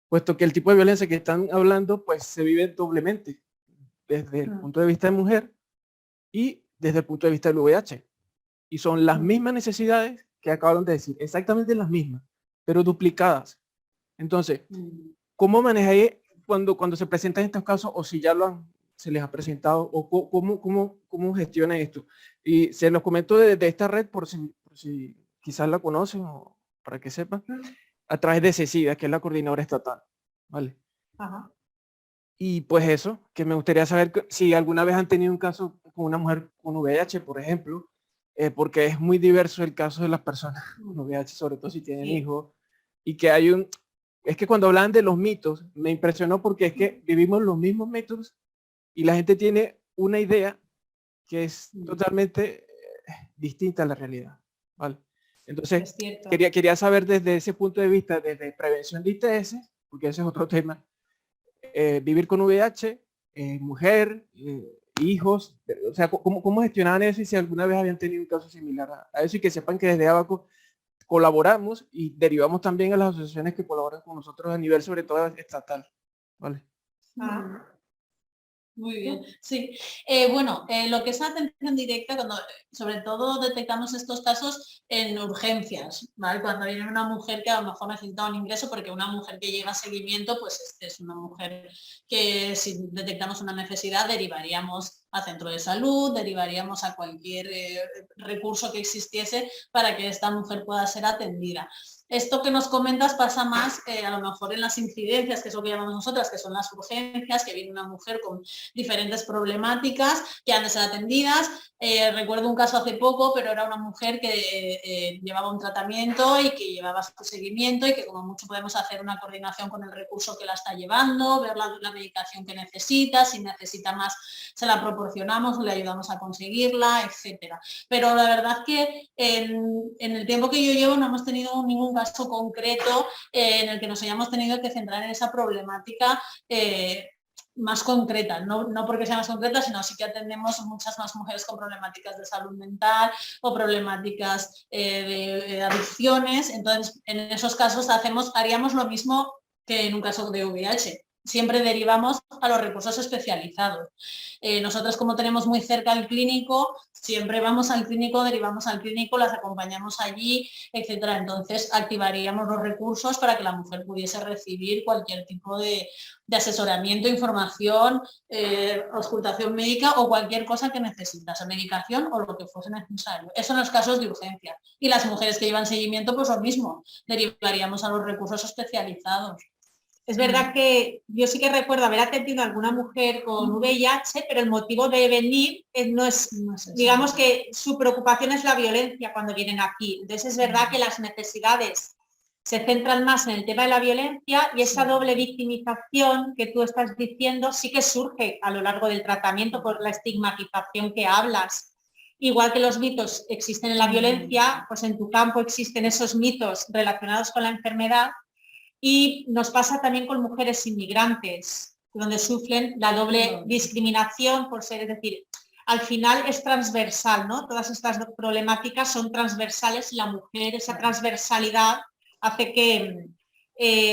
puesto que el tipo de violencia que están hablando pues se vive doblemente, desde el punto de vista de mujer y desde el punto de vista del VIH. Y son las mismas necesidades que acabaron de decir, exactamente las mismas, pero duplicadas. Entonces, ¿cómo manejáis cuando se presentan estos casos, o si ya se les ha presentado, o cómo gestionan esto? Y se los comento de esta red por si quizás la conocen, o para que sepan, a través de CECIDA, que es la coordinadora estatal, ¿vale? Ajá. Y pues eso, que me gustaría saber si alguna vez han tenido un caso con una mujer con VIH, por ejemplo, porque es muy diverso el caso de las personas con VIH, sobre todo si tienen hijos, y que hay es que cuando hablan de los mitos, me impresionó porque es que vivimos los mismos mitos y la gente tiene una idea que es totalmente distinta a la realidad, ¿vale? Entonces, quería saber desde ese punto de vista, desde prevención de ITS, porque ese es otro tema, vivir con VIH, mujer, hijos, o sea, ¿cómo gestionaban eso y si alguna vez habían tenido un caso similar a eso? Y que sepan que desde Abaco colaboramos y derivamos también a las asociaciones que colaboran con nosotros a nivel sobre todo estatal, ¿vale? Muy bien, sí. Bueno, lo que es atención directa, cuando sobre todo detectamos estos casos en urgencias, ¿vale? Cuando viene una mujer que a lo mejor necesita un ingreso, porque una mujer que lleva seguimiento, pues es una mujer que si detectamos una necesidad derivaríamos a centro de salud, derivaríamos a cualquier recurso que existiese para que esta mujer pueda ser atendida. Esto que nos comentas pasa más a lo mejor en las incidencias, que es lo que llamamos nosotras, que son las urgencias, que viene una mujer con diferentes problemáticas que han de ser atendidas. Recuerdo un caso hace poco, pero era una mujer que llevaba un tratamiento y que llevaba su seguimiento y que como mucho podemos hacer una coordinación con el recurso que la está llevando, ver la medicación que necesita, si necesita más se la proporcionamos, le ayudamos a conseguirla, etcétera. Pero la verdad que en el tiempo que yo llevo no hemos tenido ningún caso concreto en el que nos hayamos tenido que centrar en esa problemática más concreta, no porque sea más concreta, sino sí que atendemos muchas más mujeres con problemáticas de salud mental o problemáticas de adicciones. Entonces, en esos casos haríamos lo mismo que en un caso de VIH. Siempre derivamos a los recursos especializados. Nosotros, como tenemos muy cerca el clínico, siempre vamos al clínico, derivamos al clínico, las acompañamos allí, etcétera. Entonces activaríamos los recursos para que la mujer pudiese recibir cualquier tipo de asesoramiento, información, auscultación médica o cualquier cosa que necesitase, medicación o lo que fuese necesario. Eso en los casos de urgencia. Y las mujeres que llevan seguimiento, pues lo mismo, derivaríamos a los recursos especializados. Es verdad que yo sí que recuerdo haber atendido a alguna mujer con VIH, pero el motivo de venir no es digamos que su preocupación es la violencia cuando vienen aquí. Entonces es verdad que las necesidades se centran más en el tema de la violencia y esa doble victimización que tú estás diciendo sí que surge a lo largo del tratamiento por la estigmatización que hablas. Igual que los mitos existen en la violencia, pues en tu campo existen esos mitos relacionados con la enfermedad. Y nos pasa también con mujeres inmigrantes, donde sufren la doble discriminación por ser, es decir, al final es transversal, ¿no? Todas estas problemáticas son transversales y la mujer, esa transversalidad hace que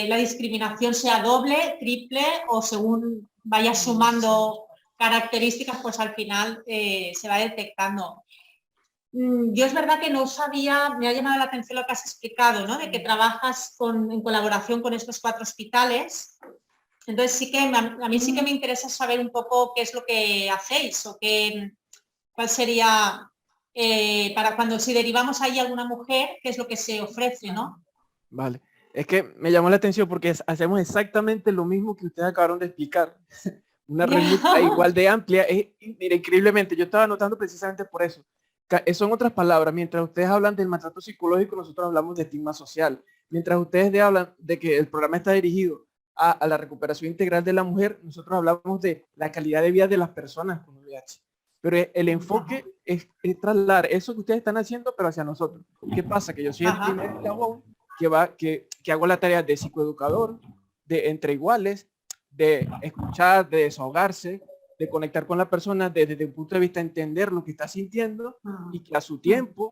la discriminación sea doble, triple o según vaya sumando características, pues al final se va detectando. Yo es verdad que no sabía, me ha llamado la atención lo que has explicado, ¿no? De que trabajas en colaboración con estos 4 hospitales. Entonces sí que a mí sí que me interesa saber un poco qué es lo que hacéis o cuál sería, para cuando si derivamos ahí a alguna mujer, qué es lo que se ofrece, ¿no? Vale. Es que me llamó la atención porque hacemos exactamente lo mismo que ustedes acabaron de explicar. Una red igual de amplia. Mira, increíblemente, yo estaba notando precisamente por eso. Son otras palabras. Mientras ustedes hablan del maltrato psicológico, nosotros hablamos de estigma social. Mientras ustedes hablan de que el programa está dirigido a la recuperación integral de la mujer, nosotros hablamos de la calidad de vida de las personas con VIH. Pero el enfoque es trasladar eso que ustedes están haciendo, pero hacia nosotros. ¿Qué pasa? Que yo soy el primer eslabón que hago la tarea de psicoeducador, de entre iguales, de escuchar, de desahogarse, de conectar con la persona desde un punto de vista de entender lo que está sintiendo y que a su tiempo,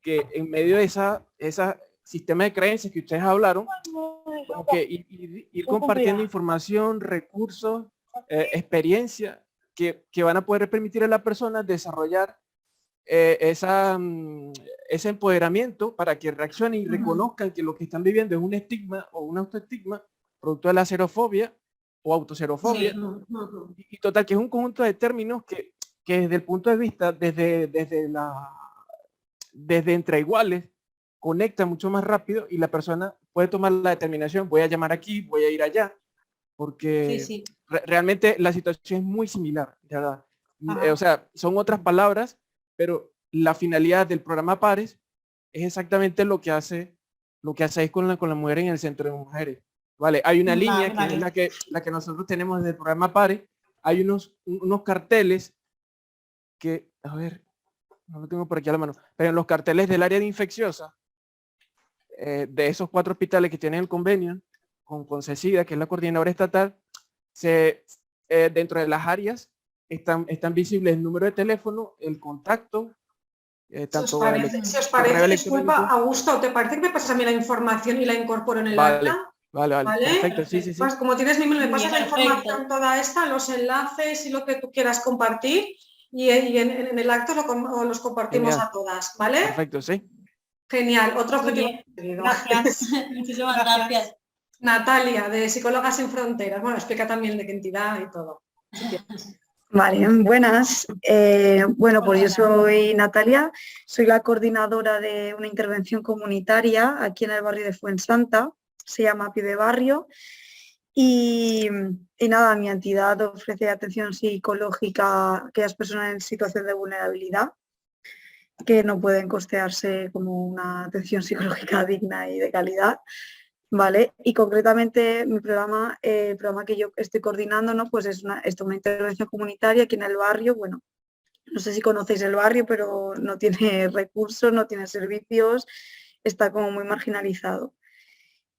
que en medio de esa sistema de creencias que ustedes hablaron, como que ir compartiendo información, recursos, experiencia que van a poder permitir a la persona desarrollar ese empoderamiento para que reaccionen y reconozcan que lo que están viviendo es un estigma o un autoestigma producto de la xerofobia o autoxerofobia. Sí. Y total, que es un conjunto de términos que desde el punto de vista, desde entre iguales, conecta mucho más rápido y la persona puede tomar la determinación, voy a llamar aquí, voy a ir allá, porque Sí. realmente la situación es muy similar, de verdad. O sea, son otras palabras, pero la finalidad del programa Pares es exactamente lo que hacéis con la mujer en el centro de mujeres. Vale, hay una línea que es la que nosotros tenemos desde el programa Pares. Hay unos carteles que, a ver, no lo tengo por aquí a la mano, pero en los carteles del área de infecciosa, de esos 4 hospitales que tienen el convenio con CECIDA, que es la coordinadora estatal, dentro de las áreas están visibles el número de teléfono, el contacto, tanto si os parece, disculpa, Augusto, ¿te parece que me pasas a mí la información y la incorporo en el acta? Vale, perfecto, sí. Pues como tienes mi email, me pasas la información toda esta, los enlaces y lo que tú quieras compartir, y en el acto los compartimos a todas, ¿vale? Perfecto, sí. Genial, otro objetivo. Gracias. Muchísimas gracias. Natalia, de Psicólogas Sin Fronteras. Bueno, explica también de qué entidad y todo. Vale, buenas. Bueno, pues yo soy Natalia, soy la coordinadora de una intervención comunitaria aquí en el barrio de Fuensanta, se llama Pie de Barrio, y nada, mi entidad ofrece atención psicológica a aquellas personas en situación de vulnerabilidad que no pueden costearse como una atención psicológica digna y de calidad. Vale, y concretamente mi programa, el programa que yo estoy coordinando, ¿no? Pues es una intervención comunitaria aquí en el barrio. Bueno, no sé si conocéis el barrio, pero no tiene recursos, no tiene servicios, está como muy marginalizado.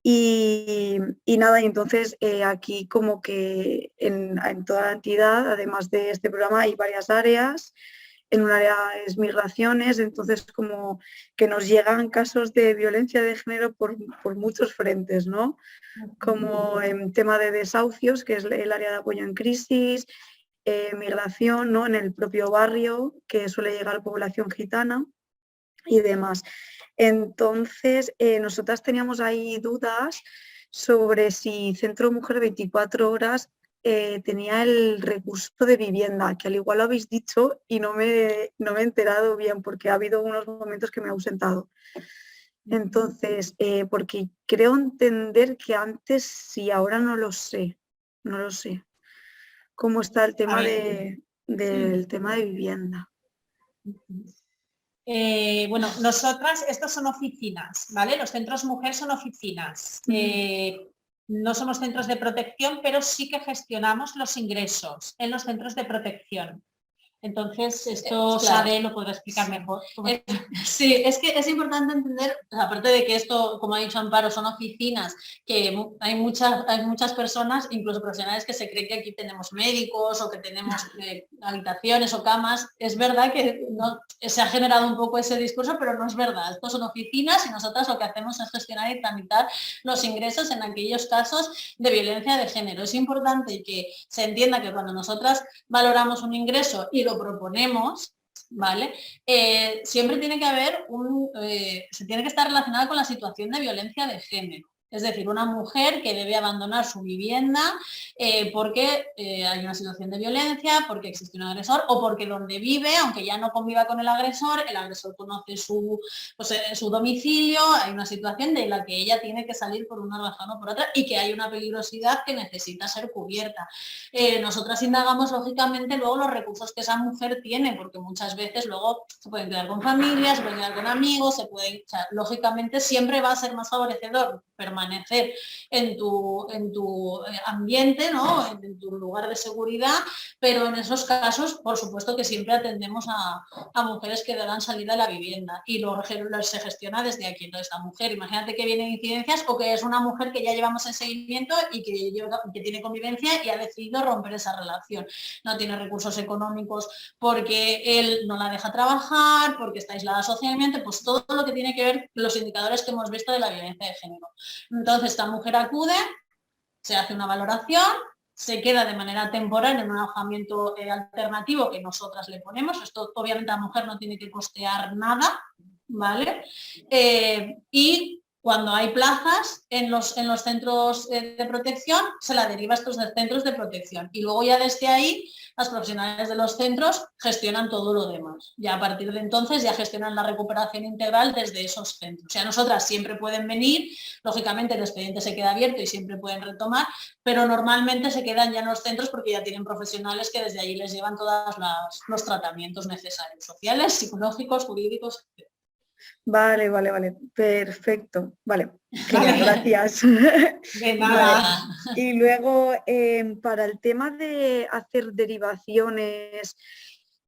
Y nada, y entonces aquí como que en toda la entidad, además de este programa, hay varias áreas. En un área es migraciones, entonces como que nos llegan casos de violencia de género por muchos frentes, ¿no? Como en tema de desahucios, que es el área de apoyo en crisis, migración, ¿no? En el propio barrio, que suele llegar población gitana y demás. Entonces, nosotras teníamos ahí dudas sobre si Centro Mujer 24 horas tenía el recurso de vivienda, que al igual lo habéis dicho y no me he enterado bien porque ha habido unos momentos que me he ausentado. Entonces, porque creo entender que antes sí, ahora no lo sé, cómo está el tema del tema de vivienda. Bueno, nosotras, estos son oficinas, ¿vale? Los centros mujer son oficinas. No somos centros de protección, pero sí que gestionamos los ingresos en los centros de protección. Entonces, esto Sade lo podrá explicar mejor. Sí, es que es importante entender, aparte de que esto, como ha dicho Amparo, son oficinas, que hay muchas personas, incluso profesionales, que se creen que aquí tenemos médicos o que tenemos habitaciones o camas. Es verdad que no, se ha generado un poco ese discurso, pero no es verdad. Estos son oficinas y nosotras lo que hacemos es gestionar y tramitar los ingresos en aquellos casos de violencia de género. Es importante que se entienda que cuando nosotras valoramos un ingreso y lo proponemos, ¿vale? Siempre tiene que haber se tiene que estar relacionada con la situación de violencia de género. Es decir, una mujer que debe abandonar su vivienda porque hay una situación de violencia, porque existe un agresor o porque donde vive, aunque ya no conviva con el agresor conoce su domicilio, hay una situación de la que ella tiene que salir por una razón o por otra y que hay una peligrosidad que necesita ser cubierta. Nosotras indagamos lógicamente luego los recursos que esa mujer tiene, porque muchas veces luego se pueden quedar con familias, se pueden quedar con amigos, lógicamente siempre va a ser más favorecedor permanecer en tu ambiente, ¿no? En tu lugar de seguridad, pero en esos casos, por supuesto que siempre atendemos a mujeres que dan salida a la vivienda y se gestiona desde aquí. Entonces, la mujer, imagínate que vienen incidencias o que es una mujer que ya llevamos en seguimiento y que tiene convivencia y ha decidido romper esa relación. No tiene recursos económicos porque él no la deja trabajar, porque está aislada socialmente, pues todo lo que tiene que ver los indicadores que hemos visto de la violencia de género. Entonces, esta mujer acude, se hace una valoración, se queda de manera temporal en un alojamiento alternativo que nosotras le ponemos. Esto obviamente la mujer no tiene que costear nada, ¿vale? Y cuando hay plazas en los centros de protección, se la deriva a estos centros de protección. Y luego ya desde ahí, las profesionales de los centros gestionan todo lo demás. Ya a partir de entonces ya gestionan la recuperación integral desde esos centros. O sea, nosotras siempre pueden venir, lógicamente el expediente se queda abierto y siempre pueden retomar, pero normalmente se quedan ya en los centros porque ya tienen profesionales que desde allí les llevan todos los tratamientos necesarios, sociales, psicológicos, jurídicos, etc. Vale, vale, vale, perfecto. Vale, genial, gracias. De nada. Vale. Y luego, para el tema de hacer derivaciones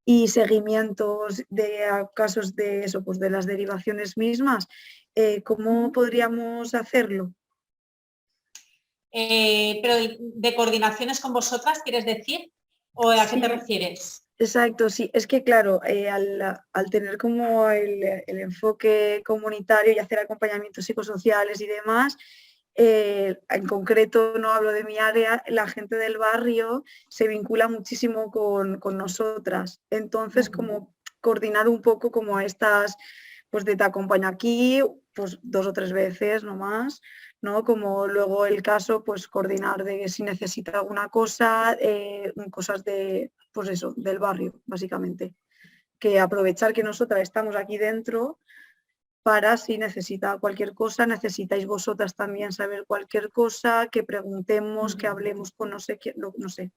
y seguimientos de casos de eso, pues de las derivaciones mismas, ¿cómo podríamos hacerlo? Pero de coordinaciones con vosotras, ¿quieres decir? ¿O a qué te refieres? Exacto, sí. Es que claro, al tener como el enfoque comunitario y hacer acompañamientos psicosociales y demás, en concreto no hablo de mi área, la gente del barrio se vincula muchísimo con nosotras. Entonces, como coordinar un poco como a estas, pues de te acompaño aquí, pues 2 o 3 veces, no más, ¿no? Como luego el caso, pues coordinar de si necesita alguna cosa, cosas de, pues eso, del barrio, básicamente. Que aprovechar que nosotras estamos aquí dentro para si necesita cualquier cosa, necesitáis vosotras también saber cualquier cosa, que preguntemos, que hablemos con no sé quién, no sé,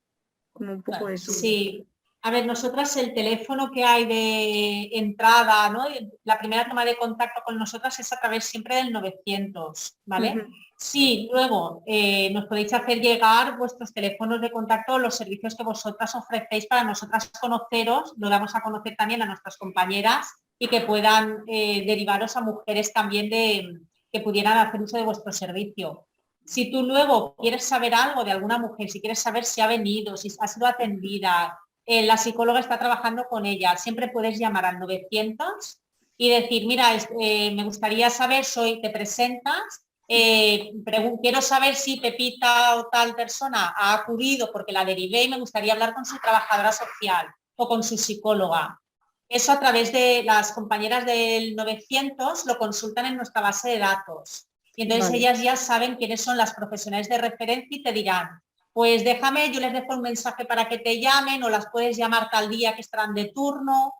como un poco eso. Sí. A ver, nosotras el teléfono que hay de entrada, ¿no? La primera toma de contacto con nosotras es a través siempre del 900, ¿vale? Sí, luego nos podéis hacer llegar vuestros teléfonos de contacto, los servicios que vosotras ofrecéis para nosotras conoceros, lo damos a conocer también a nuestras compañeras y que puedan derivaros a mujeres también que pudieran hacer uso de vuestro servicio. Si tú luego quieres saber algo de alguna mujer, si quieres saber si ha venido, si ha sido atendida, la psicóloga está trabajando con ella, siempre puedes llamar al 900 y decir, mira, me gustaría saber, te presentas, quiero saber si Pepita o tal persona ha acudido porque la derivé y me gustaría hablar con su trabajadora social o con su psicóloga. Eso a través de las compañeras del 900 lo consultan en nuestra base de datos. Y entonces ellas ya saben quiénes son las profesionales de referencia y te dirán, pues déjame, yo les dejo un mensaje para que te llamen o las puedes llamar tal día que estarán de turno,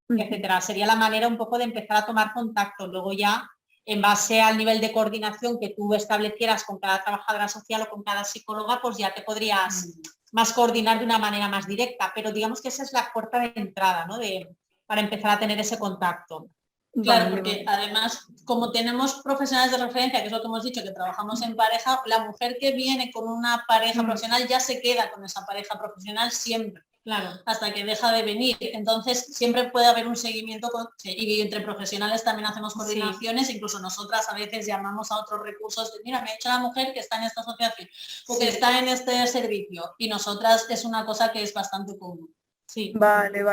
etcétera. Sería la manera un poco de empezar a tomar contacto. Luego ya, en base al nivel de coordinación que tú establecieras con cada trabajadora social o con cada psicóloga, pues ya te podrías más coordinar de una manera más directa. Pero digamos que esa es la puerta de entrada, ¿no? Para empezar a tener ese contacto. Claro, porque además, como tenemos profesionales de referencia, que es lo que hemos dicho, que trabajamos en pareja, la mujer que viene con una pareja profesional ya se queda con esa pareja profesional siempre, claro, hasta que deja de venir. Entonces, siempre puede haber un seguimiento y entre profesionales también hacemos coordinaciones, incluso nosotras a veces llamamos a otros recursos de, mira, me ha hecho la mujer que está en esta asociación o que está en este servicio, y nosotras es una cosa que es bastante común. Sí. Vale,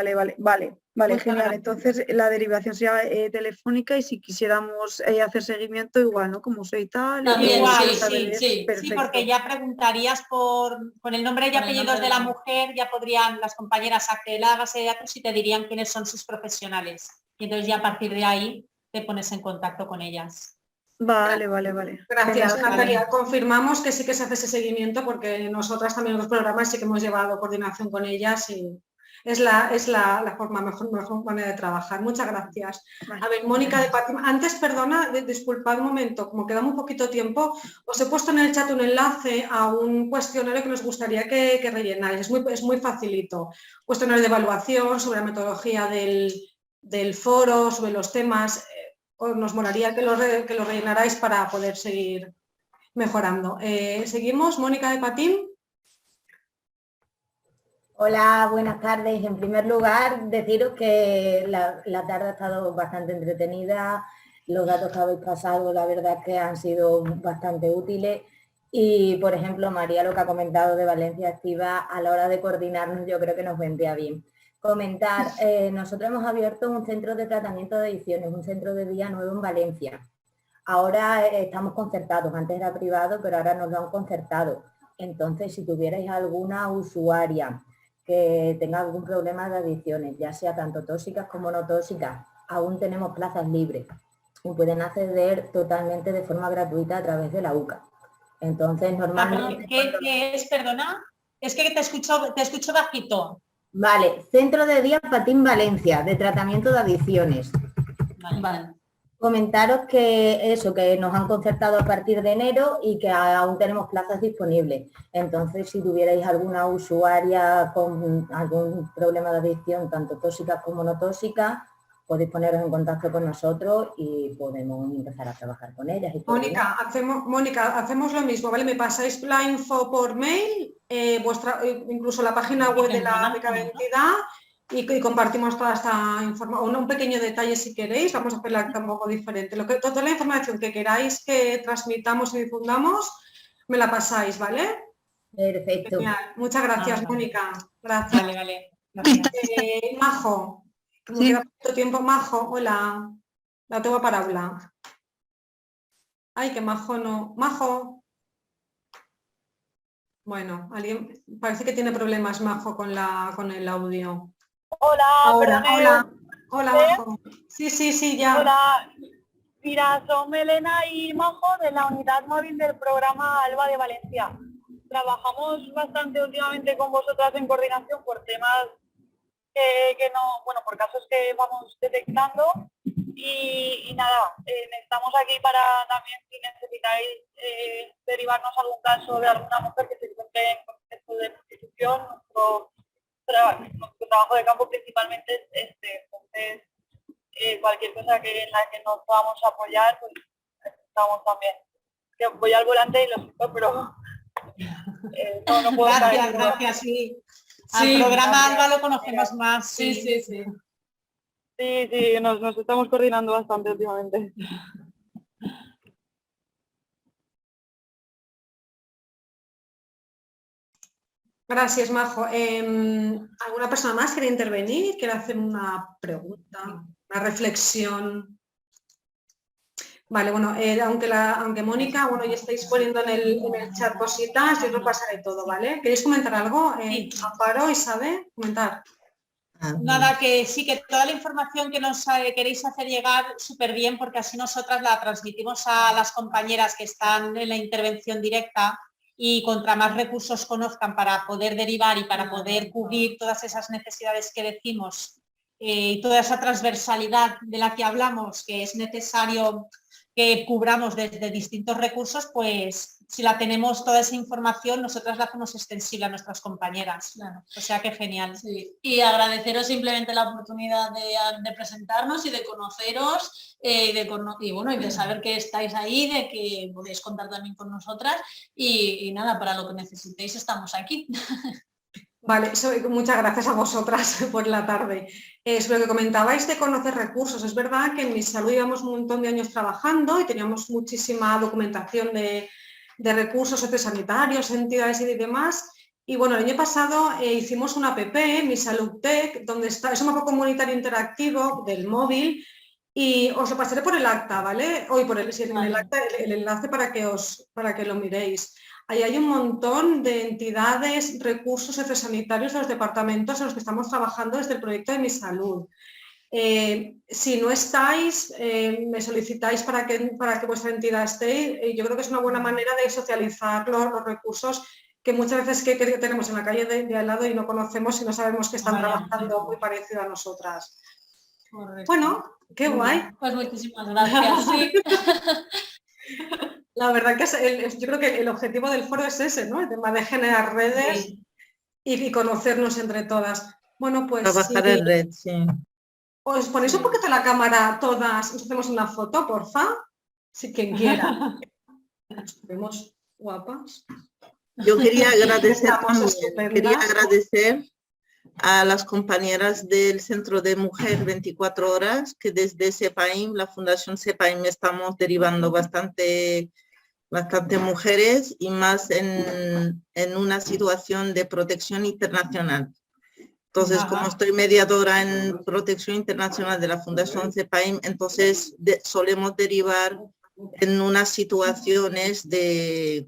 genial. Entonces la derivación sería telefónica y si quisiéramos hacer seguimiento igual, ¿no? Como soy tal. También, igual, sí, porque ya preguntarías con el nombre y apellidos de la mujer, ya podrían las compañeras acceder a la base de datos y te dirían quiénes son sus profesionales. Y entonces ya a partir de ahí te pones en contacto con ellas. Vale. Gracias, Natalia. Confirmamos que sí que se hace ese seguimiento porque nosotras también en los programas sí que hemos llevado coordinación con ellas y es la mejor manera de trabajar. Muchas gracias. A ver, Mónica de Patim. Antes, perdona, disculpad un momento, como queda muy poquito tiempo, os he puesto en el chat un enlace a un cuestionario que nos gustaría que rellenáis. Es muy facilito. Cuestionario de evaluación sobre la metodología del foro, sobre los temas. Nos molaría que lo rellenarais para poder seguir mejorando. Seguimos, Mónica de Patín. Hola, buenas tardes. En primer lugar, deciros que la tarde ha estado bastante entretenida. Los datos que habéis pasado, la verdad que han sido bastante útiles. Y, por ejemplo, María, lo que ha comentado de Valencia Activa, a la hora de coordinarnos, yo creo que nos vendría bien. Comentar, nosotros hemos abierto un centro de tratamiento de adicciones, un centro de día nuevo en Valencia. Ahora estamos concertados, antes era privado, pero ahora nos lo han concertado. Entonces, si tuvierais alguna usuaria que tenga algún problema de adicciones, ya sea tanto tóxicas como no tóxicas, aún tenemos plazas libres y pueden acceder totalmente de forma gratuita a través de la UCA. Entonces, normalmente... ¿Qué es, perdona? Es que te escucho bajito. Vale, Centro de Día Patín Valencia, de tratamiento de adicciones. Vale. Comentaros que nos han concertado a partir de enero y que aún tenemos plazas disponibles. Entonces, si tuvierais alguna usuaria con algún problema de adicción, tanto tóxica como no tóxica, podéis poneros en contacto con nosotros y podemos empezar a trabajar con ellas. Mónica, hacemos lo mismo, ¿vale? Me pasáis la info por mail, incluso la página web de la beca de entidad y compartimos toda esta información, un pequeño detalle si queréis, vamos a hacerla un poco diferente. Toda la información que queráis que transmitamos y difundamos, me la pasáis, ¿vale? Perfecto. Genial. Muchas gracias, Mónica. Gracias. Vale. Gracias. Majo. Como queda poco tiempo, Majo, hola. La tengo para hablar. Ay, que Majo no. Majo. Bueno, alguien parece que tiene problemas, Majo, con el audio. Hola, hola, Majo. Sí, ya. Hola, mira, son Elena y Majo de la unidad móvil del programa ALBA de Valencia. Trabajamos bastante últimamente con vosotras en coordinación por temas por casos que vamos detectando y nada, estamos aquí para también si necesitáis derivarnos algún caso de alguna mujer que se encuentre en contexto de prostitución. Nuestro trabajo de campo principalmente es este, entonces cualquier cosa en la que nos podamos apoyar, pues estamos también. Que voy al volante y lo siento, pero no puedo Gracias, sí. Al programa ALBA lo conocemos más. Sí. Sí, nos estamos coordinando bastante últimamente. Gracias, Majo. ¿Alguna persona más quiere intervenir? ¿Quiere hacer una pregunta, una reflexión? Vale, bueno, aunque Mónica, ya estáis poniendo en el chat cositas, yo os lo pasaré todo, ¿vale? ¿Queréis comentar algo? Amparo, Isabel, comentar. Nada, que sí, que toda la información que nos queréis hacer llegar súper bien, porque así nosotras la transmitimos a las compañeras que están en la intervención directa y contra más recursos conozcan para poder derivar y para poder cubrir todas esas necesidades que decimos y toda esa transversalidad de la que hablamos, que es necesario que cubramos desde distintos recursos, pues si la tenemos toda esa información, nosotras la hacemos extensible a nuestras compañeras. Claro. O sea que genial. Sí. Y agradeceros simplemente la oportunidad de presentarnos y de conoceros y de saber que estáis ahí, de que podéis contar también con nosotras y nada, para lo que necesitéis estamos aquí. Vale, muchas gracias a vosotras por la tarde. Sobre lo que comentabais de conocer recursos, es verdad que en Mi Salud llevamos un montón de años trabajando y teníamos muchísima documentación de recursos sociosanitarios, entidades y demás. Y bueno, el año pasado hicimos una app, Mi Salud Tech, donde es un mapa comunitario interactivo del móvil y os lo pasaré por el acta, ¿vale? Hoy por el acta, el enlace para que lo miréis. Ahí hay un montón de entidades, recursos sociosanitarios de los departamentos en los que estamos trabajando desde el proyecto de Mi Salud. Si no estáis, me solicitáis para que vuestra entidad esté. Yo creo que es una buena manera de socializar los recursos que muchas veces que tenemos en la calle de al lado y no conocemos y no sabemos que están trabajando muy parecido a nosotras. Correcto. Bueno, qué guay. Pues muchísimas gracias. Sí. La verdad que yo creo que el objetivo del foro es ese, ¿no? El tema de generar redes y conocernos entre todas. Bueno, pues trabajar en red, sí. ¿Os ponéis un poquito la cámara todas? Nos hacemos una foto, porfa. Si quien quiera. Nos vemos guapas. Yo quería agradecer a las compañeras del Centro de Mujer 24 Horas, que desde CEPAIM, la Fundación CEPAIM, estamos derivando bastante mujeres y más en una situación de protección internacional. Entonces, como estoy mediadora en protección internacional de la Fundación CEPAIM, entonces solemos derivar en unas situaciones de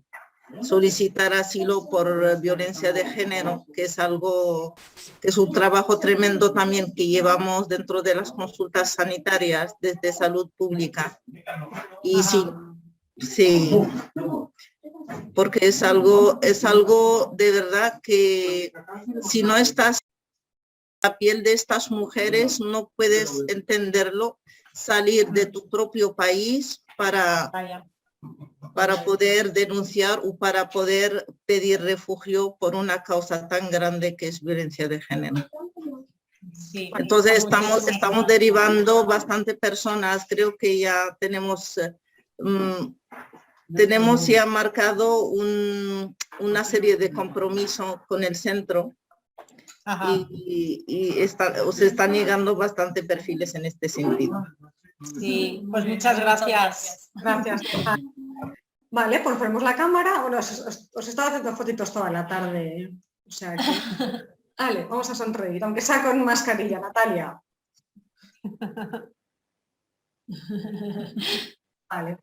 solicitar asilo por violencia de género, que es algo, que es un trabajo tremendo también que llevamos dentro de las consultas sanitarias desde salud pública. Y sí, porque es algo de verdad que si no estás en la piel de estas mujeres no puedes entenderlo, salir de tu propio país para poder denunciar o para poder pedir refugio por una causa tan grande que es violencia de género. Sí, entonces estamos derivando bastante personas, creo que ya tenemos ya marcado una serie de compromisos con el centro. Y se están llegando bastante perfiles en este sentido. Sí, pues muchas gracias. Gracias. Vale, pues ponemos la cámara. Bueno, os he estado haciendo fotitos toda la tarde. O sea que... Vale, vamos a sonreír, aunque sea con mascarilla, Natalia. Vale,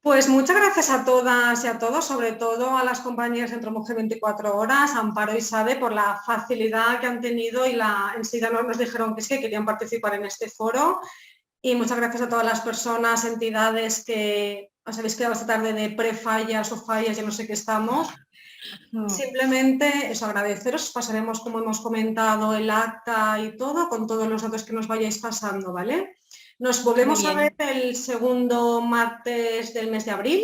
pues muchas gracias a todas y a todos, sobre todo a las compañeras de Centro Mujer 24 Horas, Amparo y Sade, por la facilidad que han tenido y enseguida nos dijeron que sí, que querían participar en este foro. Y muchas gracias a todas las personas, entidades que os habéis quedado esta tarde de pre-fallas o fallas, ya no sé qué estamos. Simplemente eso, agradeceros, pasaremos, como hemos comentado, el acta y todo, con todos los datos que nos vayáis pasando, ¿vale? Nos volvemos a ver el segundo martes del mes de abril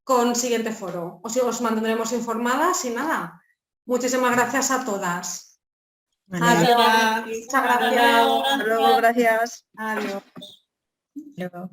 con siguiente foro. Os mantendremos informadas y nada. Muchísimas gracias a todas. Adiós. Muchas gracias. Hasta luego, gracias. Adiós. Luego.